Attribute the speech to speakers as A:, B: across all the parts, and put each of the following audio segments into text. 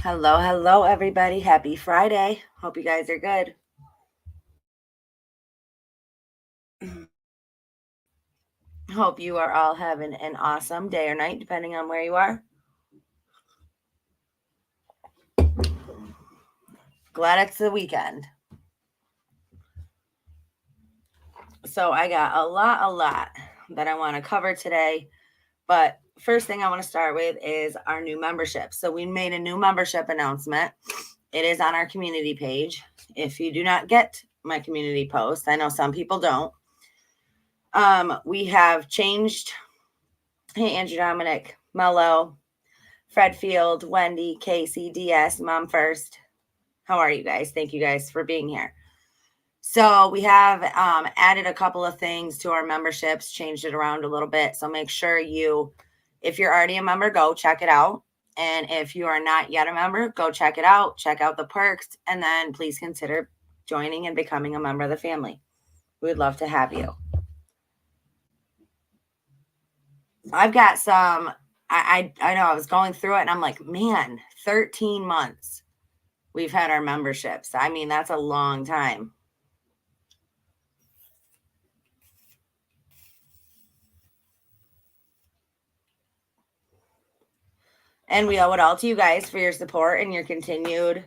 A: Hello, everybody. Happy Friday. Hope you guys are good. Hope you are all having an awesome day or night, depending on where you are. Glad it's the weekend. So I got a lot that I want to cover today. But first thing I want to start with is our new membership. So we made a new membership announcement. It is on our community page. If you do not get my community post, I know some people don't. We have changed. Hey, Andrew Dominic, Mello, Fred Field, Wendy, Casey, DS, Mom First. How are you guys? Thank you guys for being here. So we have added a couple of things to our memberships, changed it around a little bit. So make sure if you're already a member, go check it out. And if you are not yet a member, go check it out. Check out the perks. And then please consider joining and becoming a member of the family. We would love to have you. I've got some, I know I was going through it and I'm like, man, 13 months we've had our memberships. I mean, that's a long time. And we owe it all to you guys for your support and your continued,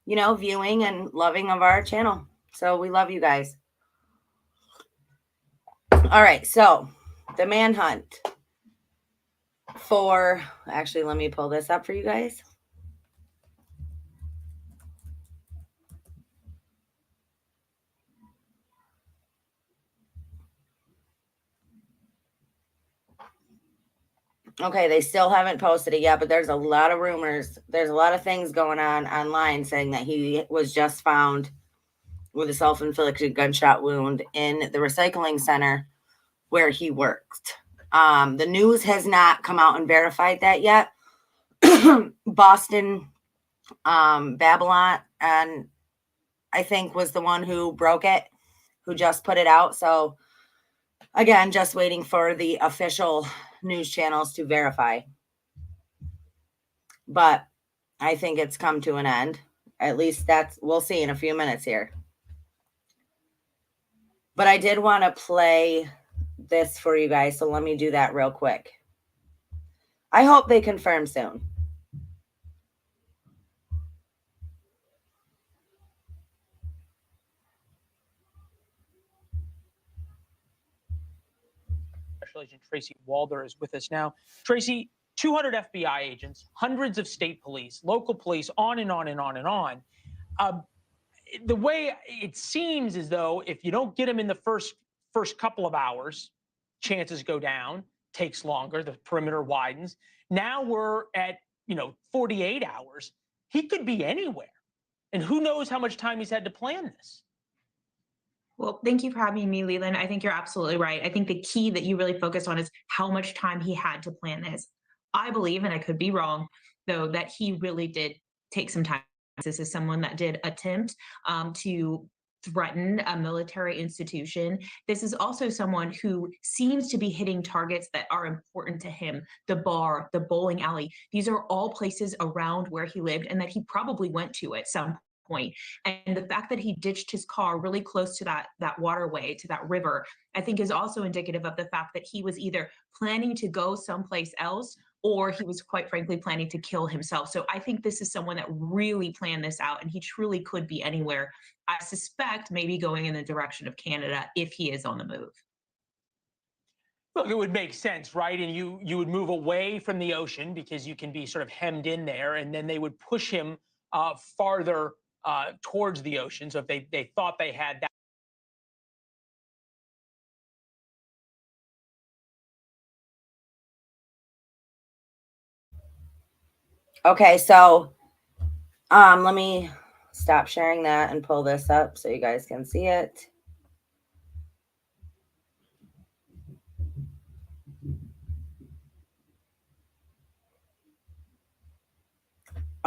A: viewing and loving of our channel. So we love you guys. All right. So the manhunt actually, let me pull this up for you guys. Okay, they still haven't posted it yet, but there's a lot of rumors. There's a lot of things going on online saying that he was just found with a self-inflicted gunshot wound in the recycling center where he worked. The news has not come out and verified that yet. Boston, Babylon, and I think was the one who broke it, who just put it out. So again, just waiting for the official news channels to verify. But I think it's come to an end. At least we'll see in a few minutes here. But I did want to play this for you guys, so let me do that real quick. I hope they confirm soon.
B: Special Agent Tracy Walder is with us now. Tracy, 200 FBI agents, hundreds of state police, local police, on and on and on and on. The way it seems as though if you don't get them in the first couple of hours, chances go down, takes longer, the perimeter widens. Now we're at 48 hours. He could be anywhere. And who knows how much time he's had to plan this.
C: Well, thank you for having me, Leland. I think you're absolutely right. I think the key that you really focus on is how much time he had to plan this. I believe, and I could be wrong, though, that he really did take some time. This is someone that did attempt to threaten a military institution. This is also someone who seems to be hitting targets that are important to him. The bar, the bowling alley, these are all places around where he lived and that he probably went to at some point. And the fact that he ditched his car really close to that waterway, to that river, I think is also indicative of the fact that he was either planning to go someplace else or he was quite frankly planning to kill himself. So I think this is someone that really planned this out, and he truly could be anywhere. I suspect maybe going in the direction of Canada if he is on the move.
B: Look, it would make sense, right? And you would move away from the ocean because you can be sort of hemmed in there, and then they would push him farther towards the ocean. So if they thought they had that.
A: Okay, so let me stop sharing that and pull this up so you guys can see it.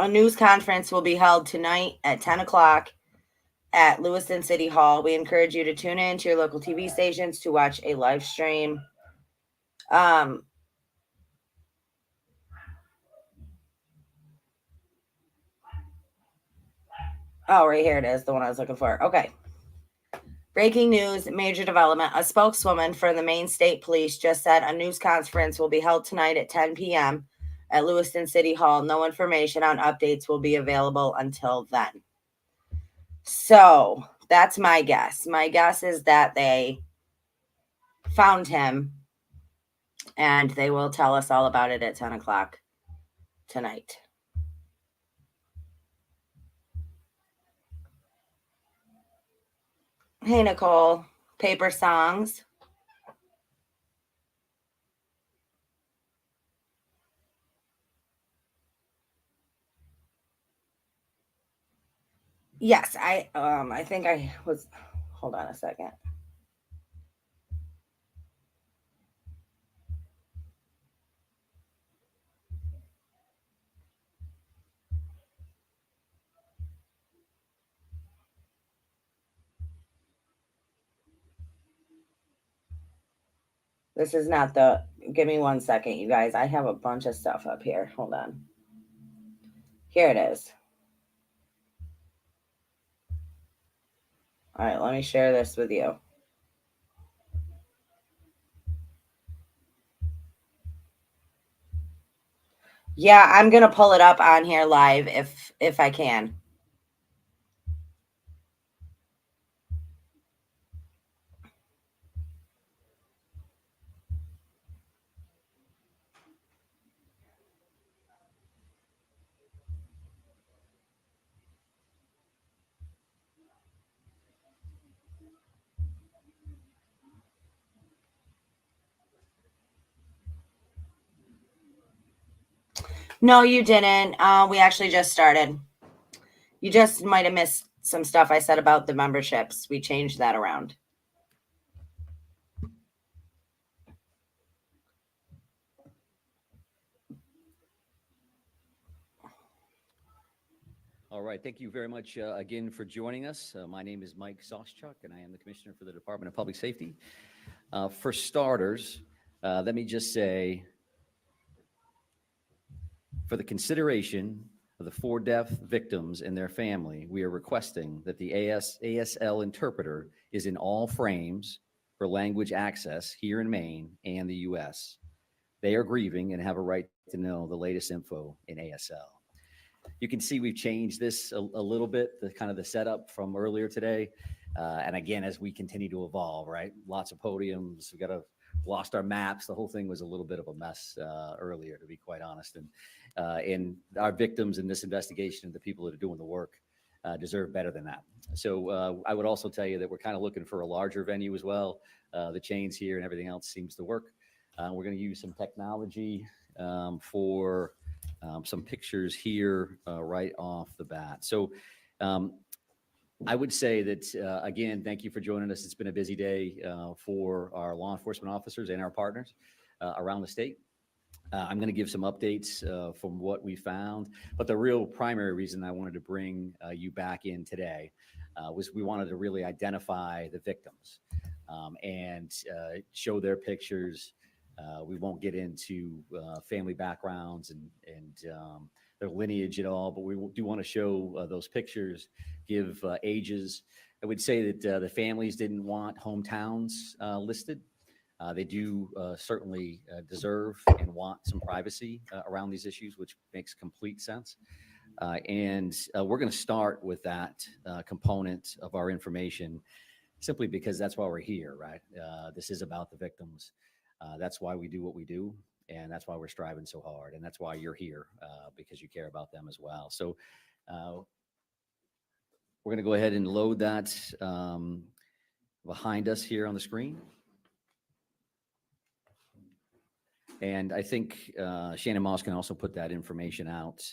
A: A news conference will be held tonight at 10 o'clock at Lewiston City Hall. We encourage you to tune in to your local TV stations to watch a live stream. Oh, right here it is, the one I was looking for. Okay. Breaking news, major development. A spokeswoman for the Maine State Police just said a news conference will be held tonight at 10 p.m. at Lewiston City Hall. No information on updates will be available until then. So that's my guess. My guess is that they found him and they will tell us all about it at 10 o'clock tonight. Hey, Nicole. Paper songs. Yes, I think I was, hold on a second. This is not the, give me 1 second, you guys. I have a bunch of stuff up here. Hold on. Here it is. All right, let me share this with you. Yeah, I'm going to pull it up on here live if I can. No, you didn't. We actually just started. You just might have missed some stuff I said about the memberships. We changed that around.
D: All right. Thank you very much again for joining us. My name is Mike Soschuk, and I am the Commissioner for the Department of Public Safety. For starters, let me just say, for the consideration of the 4 deaf victims and their family, we are requesting that the ASL interpreter is in all frames for language access here in Maine and the U.S. They are grieving and have a right to know the latest info in ASL. You can see we've changed this a little bit, the kind of the setup from earlier today. And again, as we continue to evolve, right? Lots of podiums, we lost our maps. The whole thing was a little bit of a mess earlier, to be quite honest. And our victims in this investigation and the people that are doing the work deserve better than that. So I would also tell you that we're kind of looking for a larger venue as well. The chains here and everything else seems to work. We're going to use some technology for some pictures here right off the bat. So I would say that, again, thank you for joining us. It's been a busy day for our law enforcement officers and our partners around the state. I'm going to give some updates from what we found, but the real primary reason I wanted to bring you back in today was we wanted to really identify the victims and show their pictures. We won't get into family backgrounds and their lineage at all, but we do want to show those pictures, give ages. I would say that the families didn't want hometowns listed. They do certainly deserve and want some privacy around these issues, which makes complete sense. And we're going to start with that component of our information simply because that's why we're here, right? This is about the victims. That's why we do what we do. And that's why we're striving so hard. And that's why you're here, because you care about them as well. So we're going to go ahead and load that behind us here on the screen. And I think Shannon Moss can also put that information out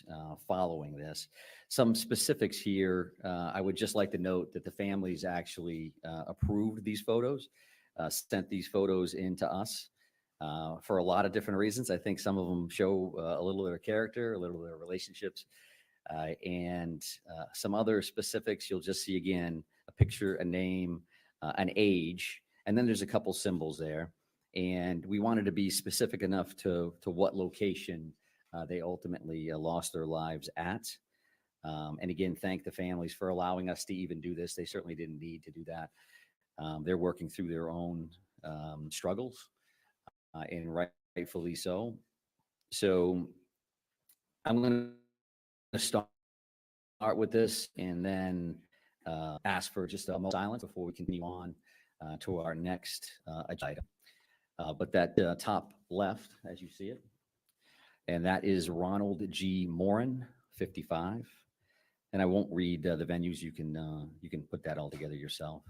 D: following this. Some specifics here, I would just like to note that the families actually approved these photos, sent these photos in to us. For a lot of different reasons. I think some of them show a little bit of character, a little bit of relationships, and some other specifics. You'll just see, again, a picture, a name, an age, and then there's a couple symbols there. And we wanted to be specific enough to what location they ultimately lost their lives at. And again, thank the families for allowing us to even do this. They certainly didn't need to do that. They're working through their own struggles, and rightfully so. So I'm going to start with this and then ask for just a moment of silence before we continue on to our next agenda item. But that top left, as you see it, and that is Ronald G. Morin, 55. And I won't read the venues. You can put that all together yourself.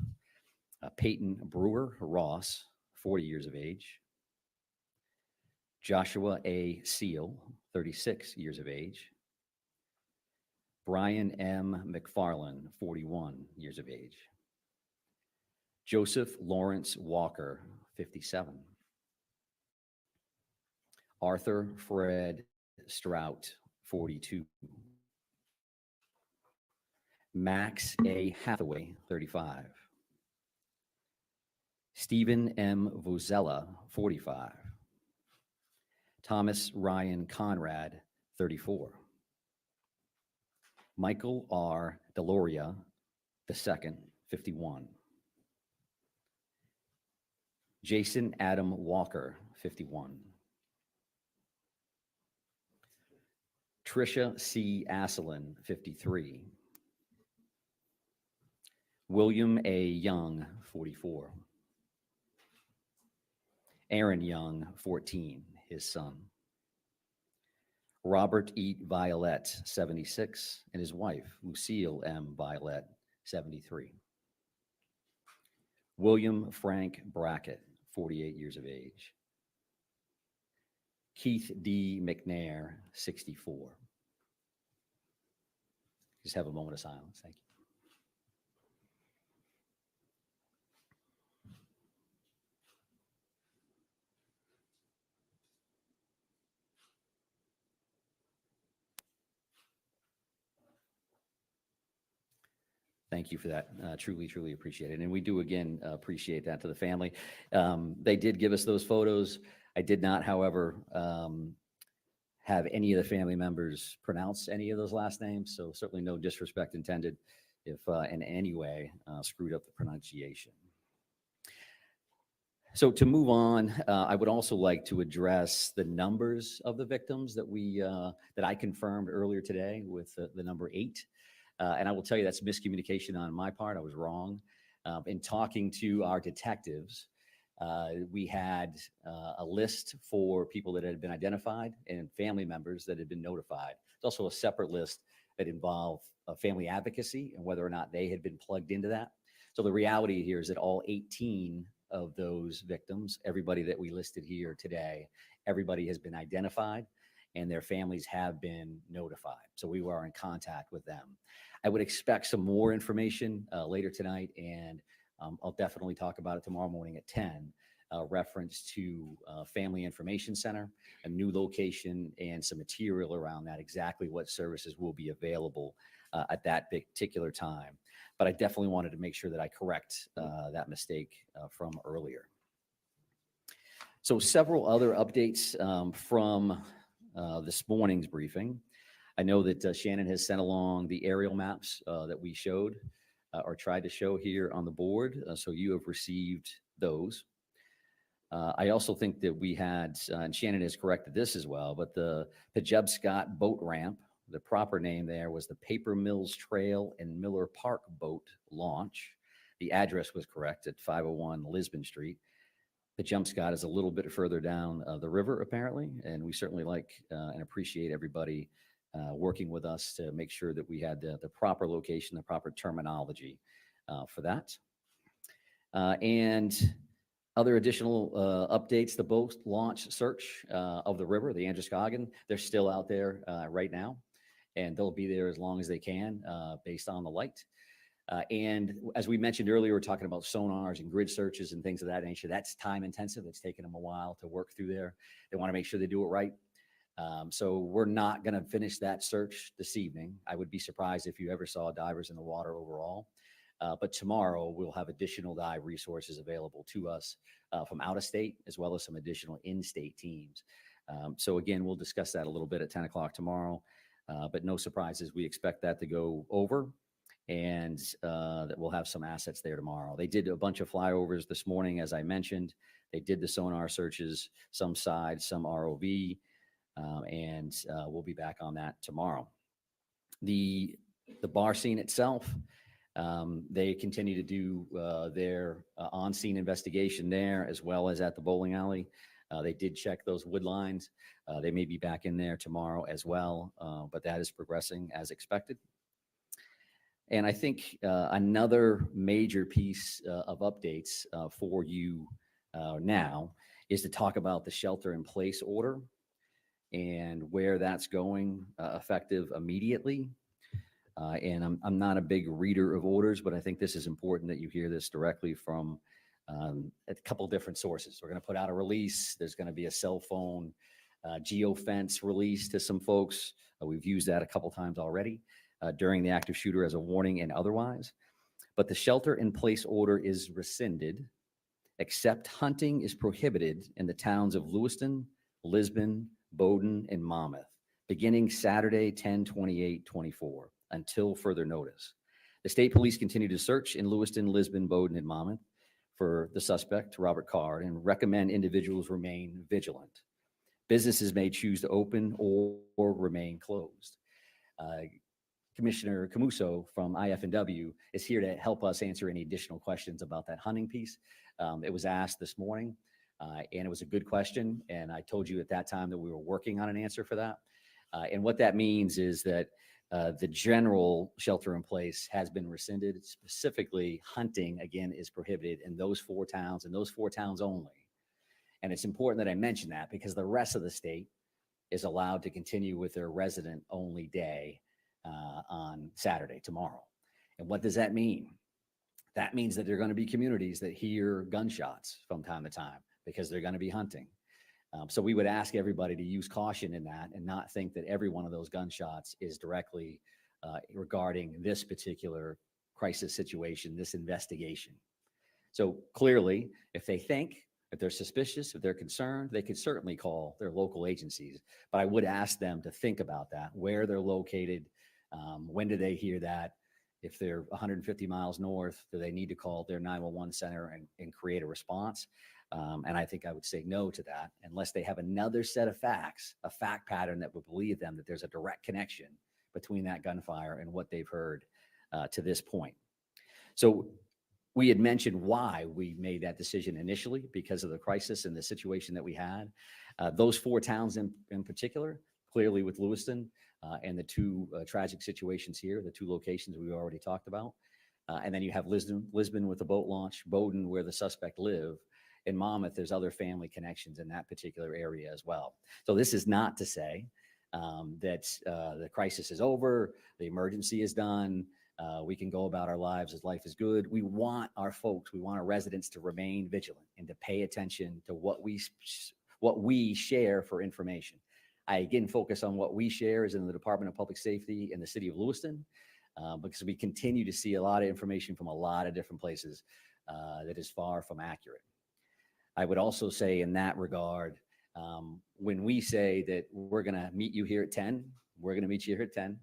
D: Peyton Brewer Ross, 40 years of age. Joshua A. Seal, 36 years of age. Brian M. McFarland, 41 years of age. Joseph Lawrence Walker, 57. Arthur Fred Strout, 42. Max A. Hathaway, 35. Stephen M. Vozella, 45. Thomas Ryan Conrad, 34. Michael R. Deloria II, 51. Jason Adam Walker, 51. Tricia C. Asselin, 53. William A. Young, 44. Aaron Young, 14, his son. Robert E. Violet, 76, and his wife, Lucille M. Violet, 73. William Frank Brackett, 48 years of age. Keith D. McNair, 64. Just have a moment of silence. Thank you. Thank you for that. Truly, truly appreciate it. And we do, again, appreciate that to the family. They did give us those photos. I did not, however, have any of the family members pronounce any of those last names. So certainly no disrespect intended if in any way screwed up the pronunciation. So to move on, I would also like to address the numbers of the victims that I confirmed earlier today with the number 8. And I will tell you that's miscommunication on my part. I was wrong. In talking to our detectives, we had a list for people that had been identified and family members that had been notified. There's also a separate list that involved family advocacy and whether or not they had been plugged into that. So the reality here is that all 18 of those victims, everybody that we listed here today, everybody has been identified and their families have been notified. So we were in contact with them. I would expect some more information later tonight, and I'll definitely talk about it tomorrow morning at 10, reference to Family Information Center, a new location, and some material around that, exactly what services will be available at that particular time. But I definitely wanted to make sure that I correct that mistake from earlier. So several other updates from this morning's briefing. I know that Shannon has sent along the aerial maps that we showed or tried to show here on the board. So you have received those. I also think that we had, and Shannon has corrected this as well, but the Pejubscot boat ramp, the proper name there was the Paper Mills Trail and Miller Park boat launch. The address was correct at 501 Lisbon Street. Pejubscot is a little bit further down the river, apparently, and we certainly like and appreciate everybody working with us to make sure that we had the proper location, the proper terminology for that. And other additional updates, the boat launch search of the river, the Androscoggin, they're still out there right now, and they'll be there as long as they can based on the light. And as we mentioned earlier, we're talking about sonars and grid searches and things of that nature. That's time intensive. It's taken them a while to work through there. They want to make sure they do it right. So we're not going to finish that search this evening. I would be surprised if you ever saw divers in the water overall. But tomorrow we'll have additional dive resources available to us from out of state, as well as some additional in-state teams. So again, we'll discuss that a little bit at 10 o'clock tomorrow. but no surprises. We expect that to go over, and that we'll have some assets there tomorrow. They did a bunch of flyovers this morning, as I mentioned. They did the sonar searches, some side, some ROV, and we'll be back on that tomorrow. The bar scene itself, they continue to do their on-scene investigation there, as well as at the bowling alley. They did check those wood lines. They may be back in there tomorrow as well, but that is progressing as expected. And I think another major piece of updates for you now is to talk about the shelter-in-place order and where that's going effective immediately. And I'm not a big reader of orders, but I think this is important that you hear this directly from a couple different sources. We're going to put out a release. There's going to be a cell phone geofence release to some folks. We've used that a couple times already during the active shooter as a warning and otherwise. But the shelter-in-place order is rescinded, except hunting is prohibited in the towns of Lewiston, Lisbon, Bowdoin, and Monmouth, beginning Saturday, 10/28/24, until further notice. The state police continue to search in Lewiston, Lisbon, Bowdoin, and Monmouth for the suspect, Robert Card, and recommend individuals remain vigilant. Businesses may choose to open or remain closed. Commissioner Camuso from IF&W is here to help us answer any additional questions about that hunting piece. It was asked this morning, and it was a good question. And I told you at that time that we were working on an answer for that. And what that means is that the general shelter in place has been rescinded. Specifically, hunting, again, is prohibited in those 4 towns and those 4 towns only. And it's important that I mention that because the rest of the state is allowed to continue with their resident-only day on Saturday, tomorrow. And what does that mean? That means that there are going to be communities that hear gunshots from time to time because they're going to be hunting. So we would ask everybody to use caution in that and not think that every one of those gunshots is directly regarding this particular crisis situation, this investigation. So clearly, if they're suspicious, if they're concerned, they could certainly call their local agencies. But I would ask them to think about that, where they're located, when do they hear that? If they're 150 miles north, do they need to call their 911 center and create a response? And I think I would say no to that unless they have another set of facts, a fact pattern that would believe them that there's a direct connection between that gunfire and what they've heard to this point. So we had mentioned why we made that decision initially because of the crisis and the situation that we had. Those 4 towns in particular, clearly with Lewiston and the 2 tragic situations here, the 2 locations we already talked about. And then you have Lisbon with the boat launch, Bowdoin where the suspect lived. In Monmouth, there's other family connections in that particular area as well. So this is not to say that the crisis is over, the emergency is done, we can go about our lives as life is good. We want our folks, we want our residents to remain vigilant and to pay attention to what we share for information. I again focus on what we share is in the Department of Public Safety in the city of Lewiston, because we continue to see a lot of information from a lot of different places that is far from accurate. I would also say in that regard, when we say that we're going to meet you here at 10, we're going to meet you here at 10.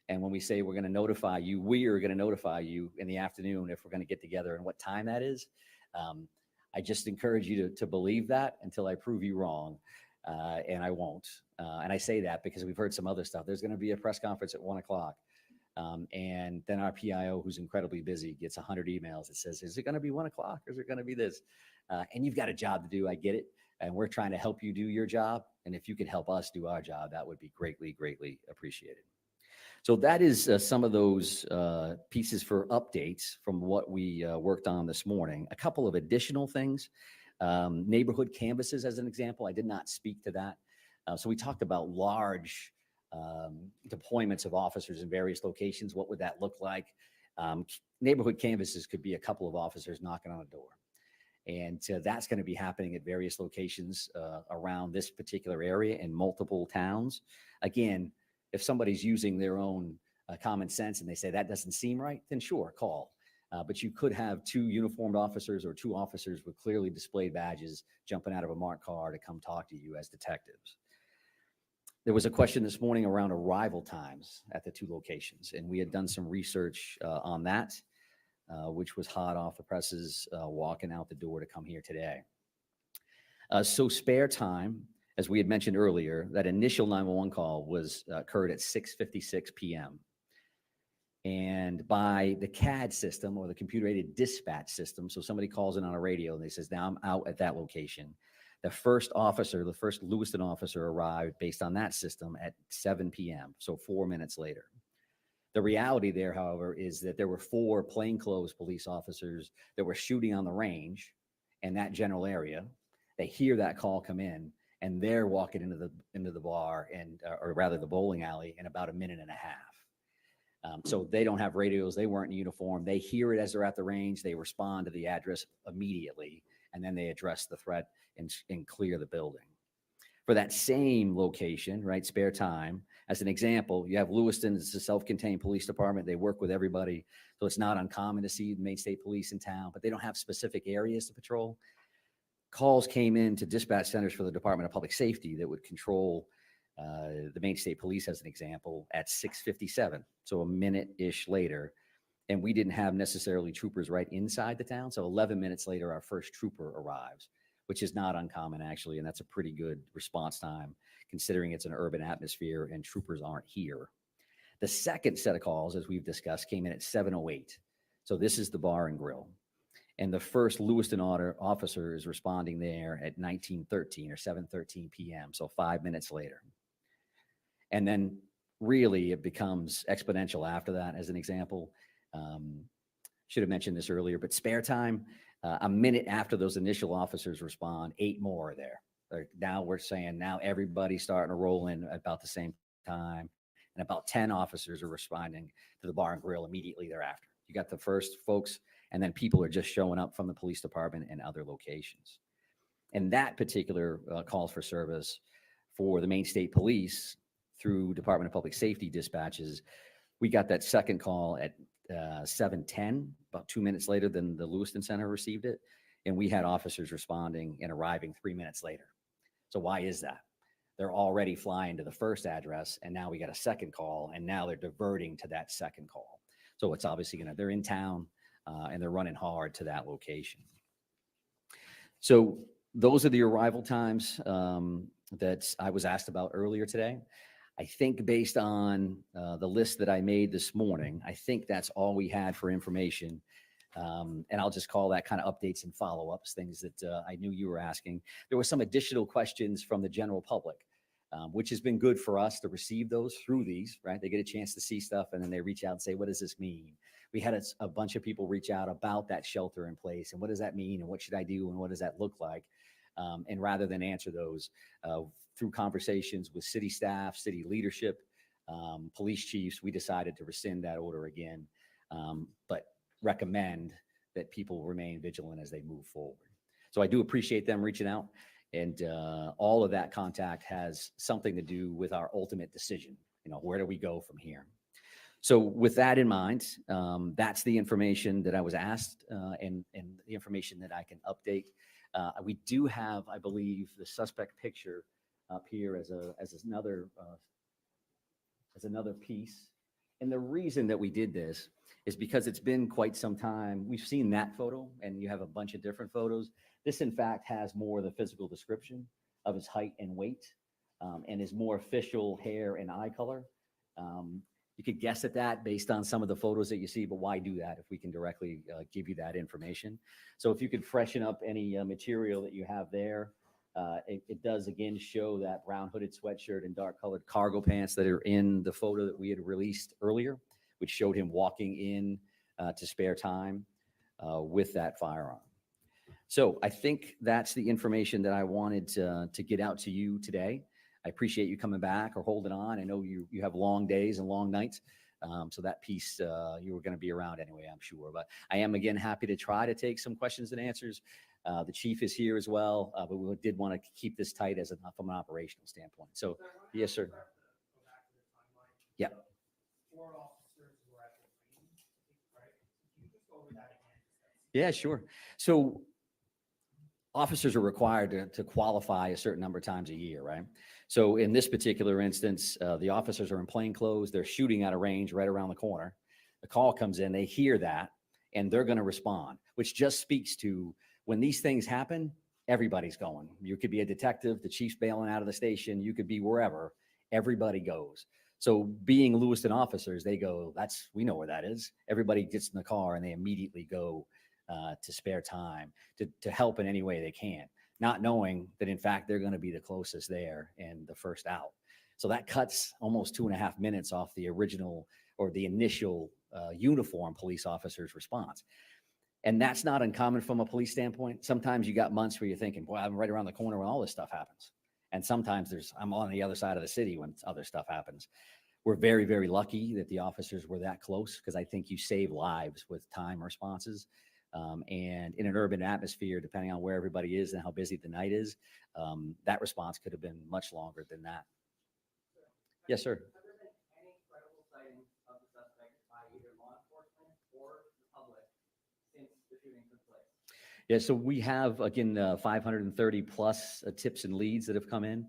D: And when we say we're going to notify you, we are going to notify you in the afternoon if we're going to get together and what time that is. I just encourage you to believe that until I prove you wrong, and I won't. And I say that because we've heard some other stuff. There's going to be a press conference at 1 o'clock. And then our PIO, who's incredibly busy, gets 100 emails that says, is it going to be 1 o'clock or is it going to be this? And you've got a job to do. I get it. And we're trying to help you do your job. And if you could help us do our job, that would be greatly, greatly appreciated. So that is some of those pieces for updates from what we worked on this morning. A couple of additional things. Neighborhood canvases, as an example. I did not speak to that. So we talked about large deployments of officers in various locations. What would that look like? Neighborhood canvases could be a couple of officers knocking on a door. And that's going to be happening at various locations around this particular area in multiple towns. Again, if somebody's using their own common sense and they say that doesn't seem right, then sure, call. But you could have 2 uniformed officers or 2 officers with clearly displayed badges jumping out of a marked car to come talk to you as detectives. There was a question this morning around arrival times at the two locations, and we had done some research on that, which was hot off the presses walking out the door to come here today. So spare time, as we had mentioned earlier, that initial 911 call was occurred at 6:56 p.m. And by the CAD system, or the computer-aided dispatch system, so somebody calls in on a radio and they says, now I'm out at that location. The first Lewiston officer arrived based on that system at 7 p.m., so 4 minutes later. The reality there, however, is that there were 4 plainclothes police officers that were shooting on the range in that general area. They hear that call come in, and they're walking into the bar, and or rather the bowling alley, in about a minute and a half. So they don't have radios. They weren't in uniform. They hear it as they're at the range. They respond to the address immediately, and then they address the threat and clear the building. For that same location, right, spare time, as an example, you have Lewiston. It's a self-contained police department. They work with everybody, so it's not uncommon to see the Maine State Police in town, but they don't have specific areas to patrol. Calls came in to dispatch centers for the Department of Public Safety that would control the Maine State Police, as an example, at 6:57, so a minute-ish later, and we didn't have necessarily troopers right inside the town, so 11 minutes later, our first trooper arrives, which is not uncommon, actually, and that's a pretty good response time, considering it's an urban atmosphere and troopers aren't here. The second set of calls, as we've discussed, came in at 7:08, so this is the bar and grill. And the first Lewiston officer is responding there at 19:13 or 7:13 p.m., so 5 minutes later. And then really it becomes exponential after that, as an example. Should have mentioned this earlier, but spare time, a minute after those initial officers respond, 8 more are there. Now we're saying now everybody's starting to roll in at about the same time, and about 10 officers are responding to the bar and grill immediately thereafter. You got the first folks, and then people are just showing up from the police department and other locations. And that particular calls for service for the Maine State Police through Department of Public Safety dispatches, we got that second call at 7:10, about 2 minutes later than the Lewiston Center received it. And we had officers responding and arriving 3 minutes later. So why is that? They're already flying to the first address, and now we got a second call, and now they're diverting to that second call. So it's obviously they're in town, and they're running hard to that location. So those are the arrival times that I was asked about earlier today. I think based on the list that I made this morning, I think that's all we had for information. And I'll just call that kind of updates and follow-ups, things that I knew you were asking. There were some additional questions from the general public, which has been good for us to receive those through these, right? They get a chance to see stuff, and then they reach out and say, what does this mean? We had a bunch of people reach out about that shelter in place, and what does that mean, and what should I do, and what does that look like? And rather than answer those through conversations with city staff, city leadership, police chiefs, we decided to rescind that order again, but recommend that people remain vigilant as they move forward. So I do appreciate them reaching out, and all of that contact has something to do with our ultimate decision. Where do we go from here? So with that in mind, that's the information that I was asked, and the information that I can update. We do have, I believe, the suspect picture up here as another piece. And the reason that we did this is because it's been quite some time. We've seen that photo, and you have a bunch of different photos. This, in fact, has more of the physical description of his height and weight, and his more official hair and eye color. You could guess at that based on some of the photos that you see, but why do that if we can directly give you that information? So if you could freshen up any material that you have there, it does again show that brown hooded sweatshirt and dark colored cargo pants that are in the photo that we had released earlier, which showed him walking in to spare time with that firearm. So I think that's the information that I wanted to get out to you today. I appreciate you coming back or holding on. I know you have long days and long nights. So that piece, you were going to be around anyway, I'm sure. But I am, again, happy to try to take some questions and answers. The chief is here as well, but we did want to keep this tight from an operational standpoint. So, yes, sir. Yeah. 4 officers were at the range, right? Can you just go over that again? Yeah, sure. So officers are required to qualify a certain number of times a year, right? So in this particular instance, the officers are in plain clothes. They're shooting at a range right around the corner. The call comes in, they hear that, and they're going to respond, which just speaks to when these things happen, everybody's going. You could be a detective, the chief's bailing out of the station, you could be wherever, everybody goes. So being Lewiston officers, they go, we know where that is. Everybody gets in the car and they immediately go to spare time to help in any way they can, not knowing that in fact they're going to be the closest there and the first out. So that cuts almost 2.5 minutes off the original or the initial uniform police officer's response. And that's not uncommon from a police standpoint. Sometimes you got months where you're thinking, boy, I'm right around the corner when all this stuff happens. And sometimes I'm on the other side of the city when other stuff happens. We're very, very lucky that the officers were that close, because I think you save lives with time responses. And in an urban atmosphere, depending on where everybody is and how busy the night is, that response could have been much longer than that. Yes, sir.
E: Have there been any credible sightings of the suspect by either law enforcement or the public since the shooting took place?
D: Yeah, so we have, again, 530 plus tips and leads that have come in.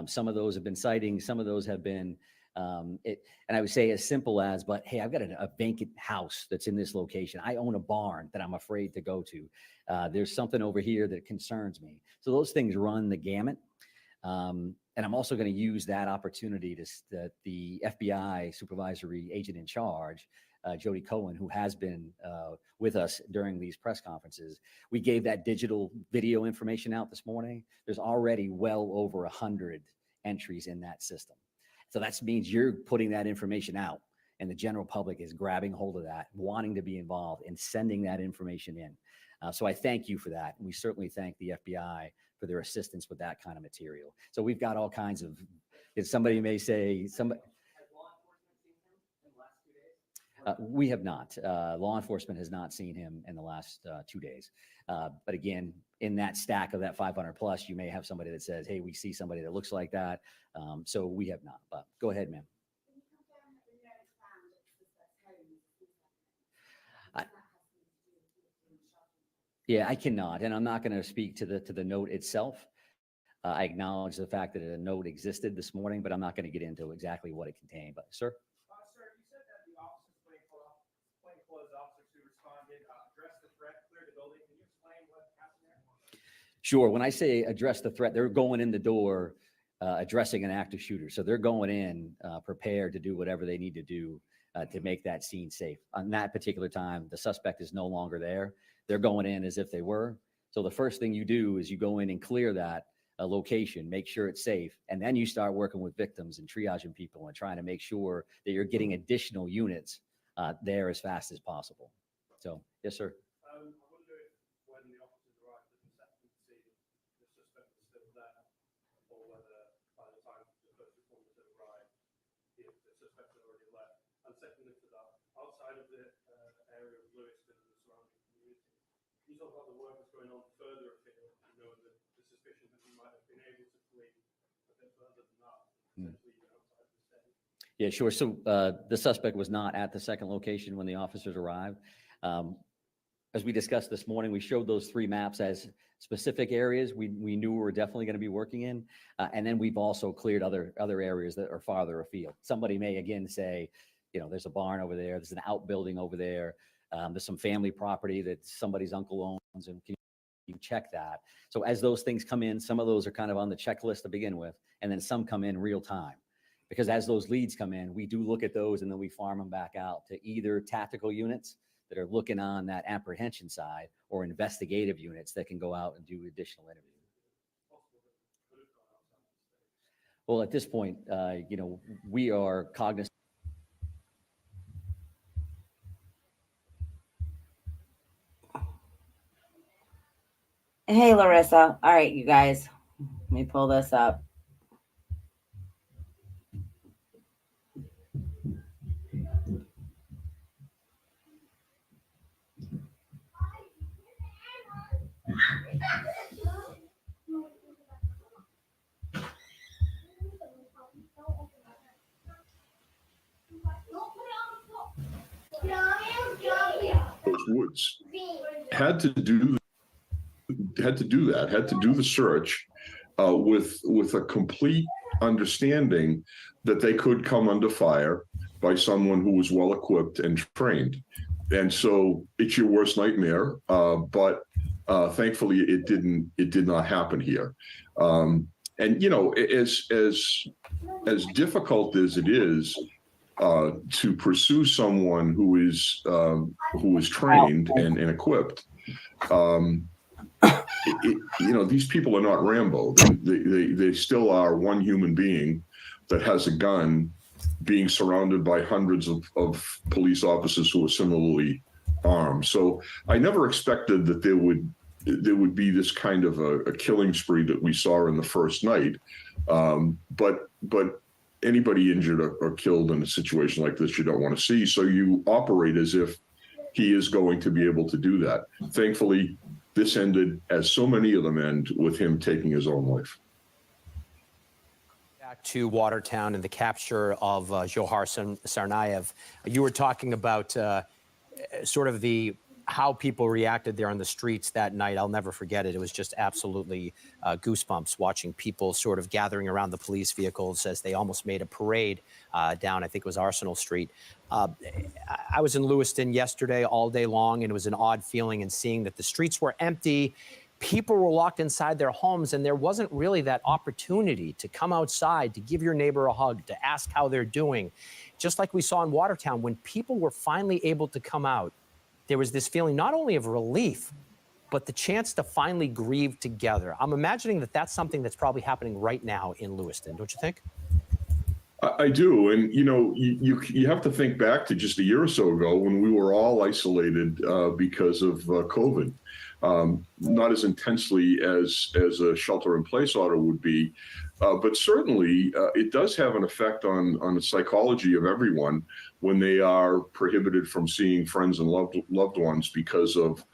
D: Some of those have been sightings, some of those have been, and I would say as simple as, but hey, I've got a vacant house that's in this location. I own a barn that I'm afraid to go to. There's something over here that concerns me. So those things run the gamut. And I'm also going to use that opportunity that the FBI supervisory agent in charge, Jody Cohen, who has been with us during these press conferences. We gave that digital video information out this morning. There's already well over 100 entries in that system. So that means you're putting that information out and the general public is grabbing hold of that, wanting to be involved and sending that information in. So I thank you for that. And we certainly thank the FBI for their assistance with that kind of material. So we've got all kinds of, somebody may say, somebody.
E: Has law enforcement seen him in the last 2 days?
D: We have not. Law enforcement has not seen him in the last 2 days. But again, in that stack of that 500 plus, you may have somebody that says, hey, we see somebody that looks like that. So we have not, but go ahead, ma'am.
F: Can you confirm that the note found at the suspect's home is a suicide note?
D: Yeah, I cannot, and I'm not going to speak to the note itself. I acknowledge the fact that a note existed this morning, but I'm not going to get into exactly what it contained. But sir?
G: Sir, you said that the officers, plainclothes officers who responded, addressed the threat, cleared the building. Can you explain what happened there?
D: Sure. When I say address the threat, they're going in the door, addressing an active shooter. So they're going in prepared to do whatever they need to do to make that scene safe. On that particular time, the suspect is no longer there. They're going in as if they were. So the first thing you do is you go in and clear that location, make sure it's safe, and then you start working with victims and triaging people and trying to make sure that you're getting additional units there as fast as possible. So, yes, sir.
G: I wonder if when the officers arrived at the scene, the suspect was still there, or whether by the time the first responders had arrived, the suspect had already left. And secondly to that, outside of the area of Lewiston and the surrounding community, can you talk about the work that's going on further afield, the suspicion that you might have been able to flee a bit further than that, potentially even outside of the state?
D: Yeah, sure. So the suspect was not at the second location when the officers arrived. As we discussed this morning, we showed those 3 maps as specific areas we knew we were definitely going to be working in. And then we've also cleared other areas that are farther afield. Somebody may again say, there's a barn over there. There's an outbuilding over there. There's some family property that somebody's uncle owns, and can you check that? So as those things come in, some of those are kind of on the checklist to begin with, and then some come in real time. Because as those leads come in, we do look at those and then we farm them back out to either tactical units that are looking on that apprehension side, or investigative units that can go out and do additional interviews. Well, at this point, we are cognizant.
A: Hey, Larissa. All right, you guys, let me pull this up.
H: Those woods had to do to do that, had to do the search with a complete understanding that they could come under fire by someone who was well equipped and trained. And so it's your worst nightmare, but thankfully it did not happen here. And you know, as difficult as it is to pursue someone who is trained and equipped, you know, these people are not Rambo. They still are one human being that has a gun, being surrounded by hundreds of police officers who are similarly armed. So I never expected that there would be this kind of a killing spree that we saw in the first night. But anybody injured or killed in a situation like this, you don't want to see. So you operate as if he is going to be able to do that. Thankfully, this ended, as so many of them end, with him taking his own life.
I: Back to Watertown and the capture of Johar Tsarnaev. You were talking about sort of how people reacted there on the streets that night. I'll never forget it. It was just absolutely goosebumps watching people sort of gathering around the police vehicles as they almost made a parade down, I think it was Arsenal Street. I was in Lewiston yesterday all day long, and it was an odd feeling in seeing that the streets were empty. People were locked inside their homes, and there wasn't really that opportunity to come outside, to give your neighbor a hug, to ask how they're doing. Just like we saw in Watertown, when people were finally able to come out, there was this feeling not only of relief, but the chance to finally grieve together. I'm imagining that that's something that's probably happening right now in Lewiston, don't you think?
H: I do. And, you know, you have to think back to just a year or so ago when we were all isolated because of COVID. Not as intensely as a shelter-in-place order would be, but certainly it does have an effect on the psychology of everyone when they are prohibited from seeing friends and loved ones because of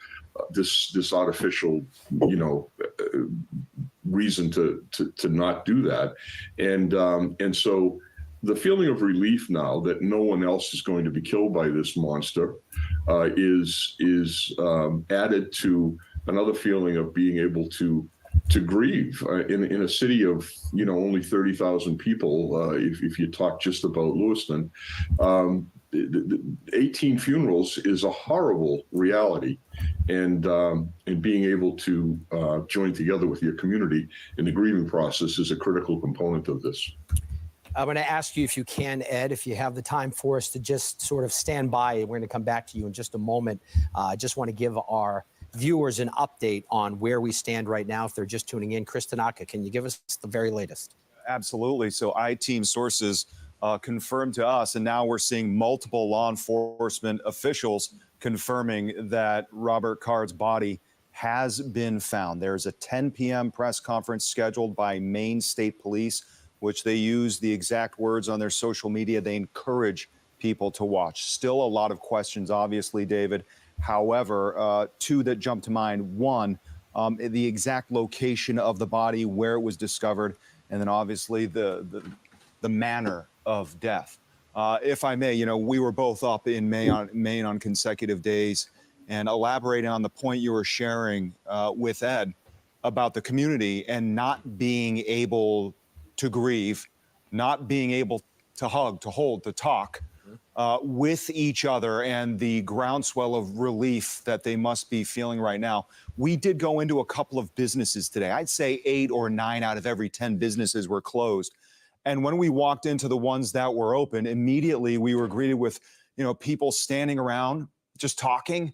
H: this artificial, you know, reason to not do that, and so the feeling of relief now that no one else is going to be killed by this monster is added to another feeling of being able to grieve in a city of, you know, only 30,000 people. If you talk just about Lewiston, 18 funerals is a horrible reality, and being able to join together with your community in the grieving process is a critical component of this.
I: I'm going to ask you if you can, Ed, if you have the time for us to just sort of stand by. We're going to come back to you in just a moment. I just want to give our viewers an update on where we stand right now if they're just tuning in. Chris Tanaka, can you give us the very latest?
J: Absolutely. So I-Team sources confirmed to us, and now we're seeing multiple law enforcement officials confirming that Robert Card's body has been found. There's a 10 p.m. press conference scheduled by Maine State Police, which they use the exact words on their social media. They encourage people to watch. Still a lot of questions, obviously, David. However, two that jump to mind. One, the exact location of the body, where it was discovered, and then obviously the manner of death. If I may, you know, we were both up in Maine on consecutive days, and elaborating on the point you were sharing with Ed about the community and not being able to grieve, not being able to hug, to hold, to talk with each other, and the groundswell of relief that they must be feeling right now. We did go into a couple of businesses today. I'd say 8 or 9 out of every 10 businesses were closed. And when we walked into the ones that were open, immediately we were greeted with, you know, people standing around, just talking,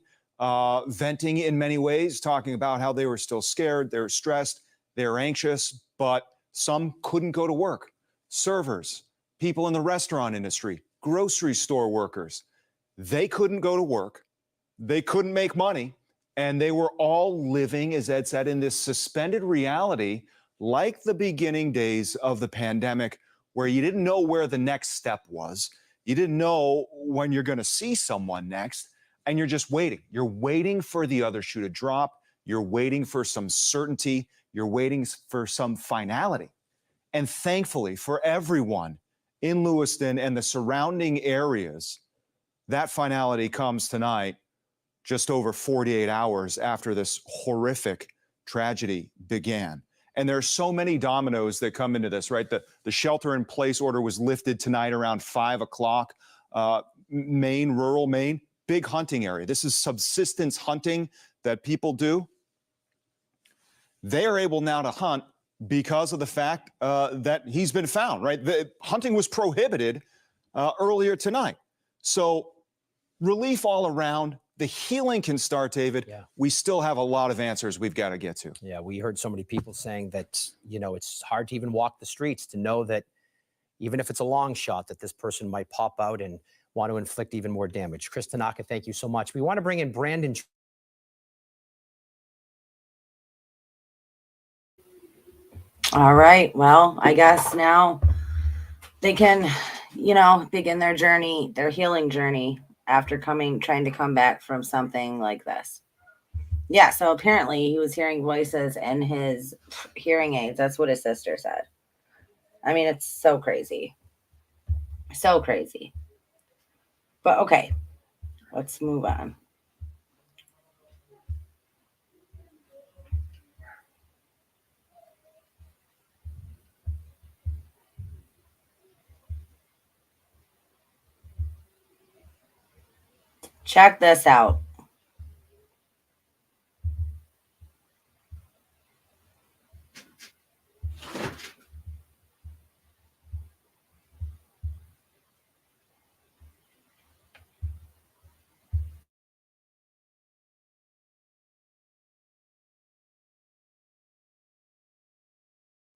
J: venting in many ways, talking about how they were still scared, they were stressed, they were anxious, but some couldn't go to work. Servers, people in the restaurant industry, grocery store workers, they couldn't go to work, they couldn't make money, and they were all living, as Ed said, in this suspended reality like the beginning days of the pandemic, where you didn't know where the next step was. You didn't know when you're going to see someone next, and you're just waiting. You're waiting for the other shoe to drop. You're waiting for some certainty. You're waiting for some finality. And thankfully for everyone in Lewiston and the surrounding areas, that finality comes tonight, just over 48 hours after this horrific tragedy began. And there are so many dominoes that come into this, right? The shelter in place order was lifted tonight around 5 o'clock. Maine, rural Maine, big hunting area. This is subsistence hunting that people do. They are able now to hunt because of the fact that he's been found, right? The hunting was prohibited earlier tonight. So relief all around. The healing can start, David.
I: Yeah.
J: We still have a lot of answers we've got to get to.
I: Yeah, we heard so many people saying that, you know, it's hard to even walk the streets to know that even if it's a long shot, that this person might pop out and want to inflict even more damage. Chris Tanaka, thank you so much. We want to bring in Brandon.
A: All right. Well, I guess now they can, you know, begin their journey, their healing journey after trying to come back from something like this. Yeah. So apparently he was hearing voices in his hearing aids. That's what his sister said. I mean, it's so crazy. So crazy. But okay, let's move on. Check this out.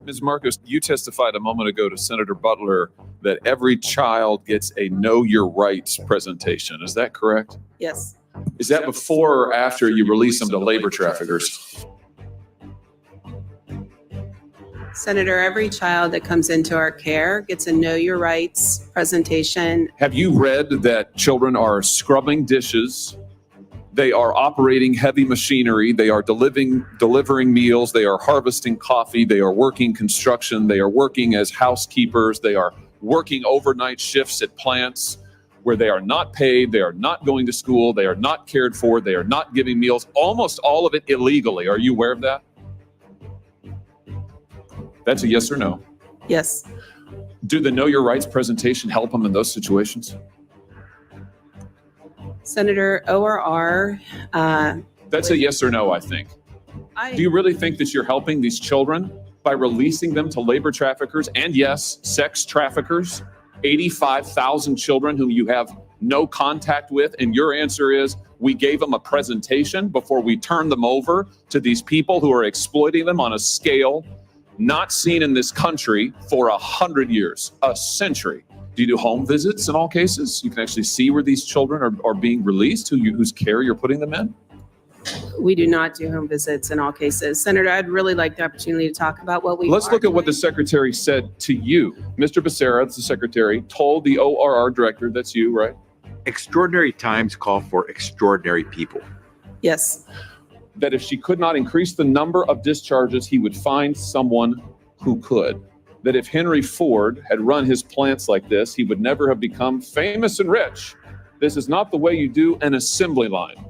K: Ms. Marcos, you testified a moment ago to Senator Butler that every child gets a Know Your Rights presentation. Is that correct?
L: Yes.
K: Is that before or after you release them to labor traffickers?
L: Senator, every child that comes into our care gets a Know Your Rights presentation.
K: Have you read that children are scrubbing dishes? They are operating heavy machinery. They are delivering meals. They are harvesting coffee. They are working construction. They are working as housekeepers. They are working overnight shifts at plants where they are not paid. They are not going to school. They are not cared for. They are not giving meals. Almost all of it illegally. Are you aware of that? That's a yes or no.
L: Yes.
K: Do the Know Your Rights presentation help them in those situations?
L: Senator ORR.
K: That's a yes or no, I think. Do you really think that you're helping these children by releasing them to labor traffickers and, yes, sex traffickers? 85,000 children whom you have no contact with, and your answer is we gave them a presentation before we turned them over to these people who are exploiting them on a scale not seen in this country for 100 years, a century. Do you do home visits in all cases? You can actually see where these children are being released, whose care you're putting them in?
L: We do not do home visits in all cases. Senator, I'd really like the opportunity to talk about what we
K: Let's look at what the secretary said to you. Mr. Becerra, the secretary, told the ORR director, that's you, right?
M: Extraordinary times call for extraordinary people.
L: Yes.
K: That if she could not increase the number of discharges, he would find someone who could. That if Henry Ford had run his plants like this, he would never have become famous and rich. This is not the way you do an assembly line.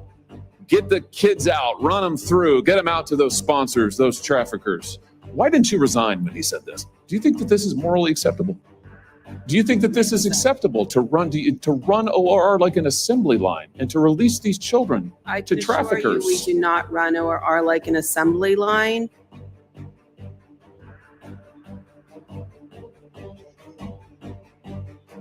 K: Get the kids out, run them through, get them out to those sponsors, those traffickers. Why didn't you resign when he said this? Do you think that this is morally acceptable? Do you think that this is acceptable to run ORR like an assembly line and to release these children to traffickers?
L: We do not run ORR like an assembly line.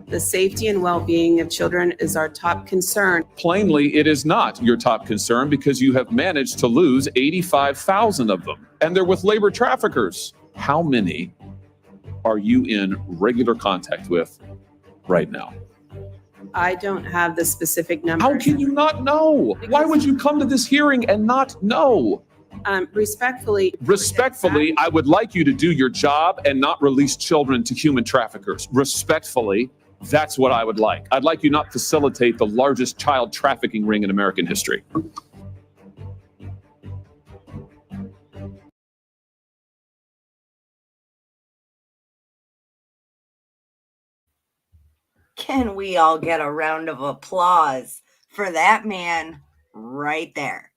L: The safety and well-being of children is our top concern.
K: Plainly, it is not your top concern because you have managed to lose 85,000 of them, and they're with labor traffickers. How many are you in regular contact with right now?
L: I don't have the specific number.
K: How can you not know? Why would you come to this hearing and not know?
L: Respectfully,
K: I would like you to do your job and not release children to human traffickers. Respectfully, that's what I would like. I'd like you not facilitate the largest child trafficking ring in American history.
A: Can we all get a round of applause for that man right there?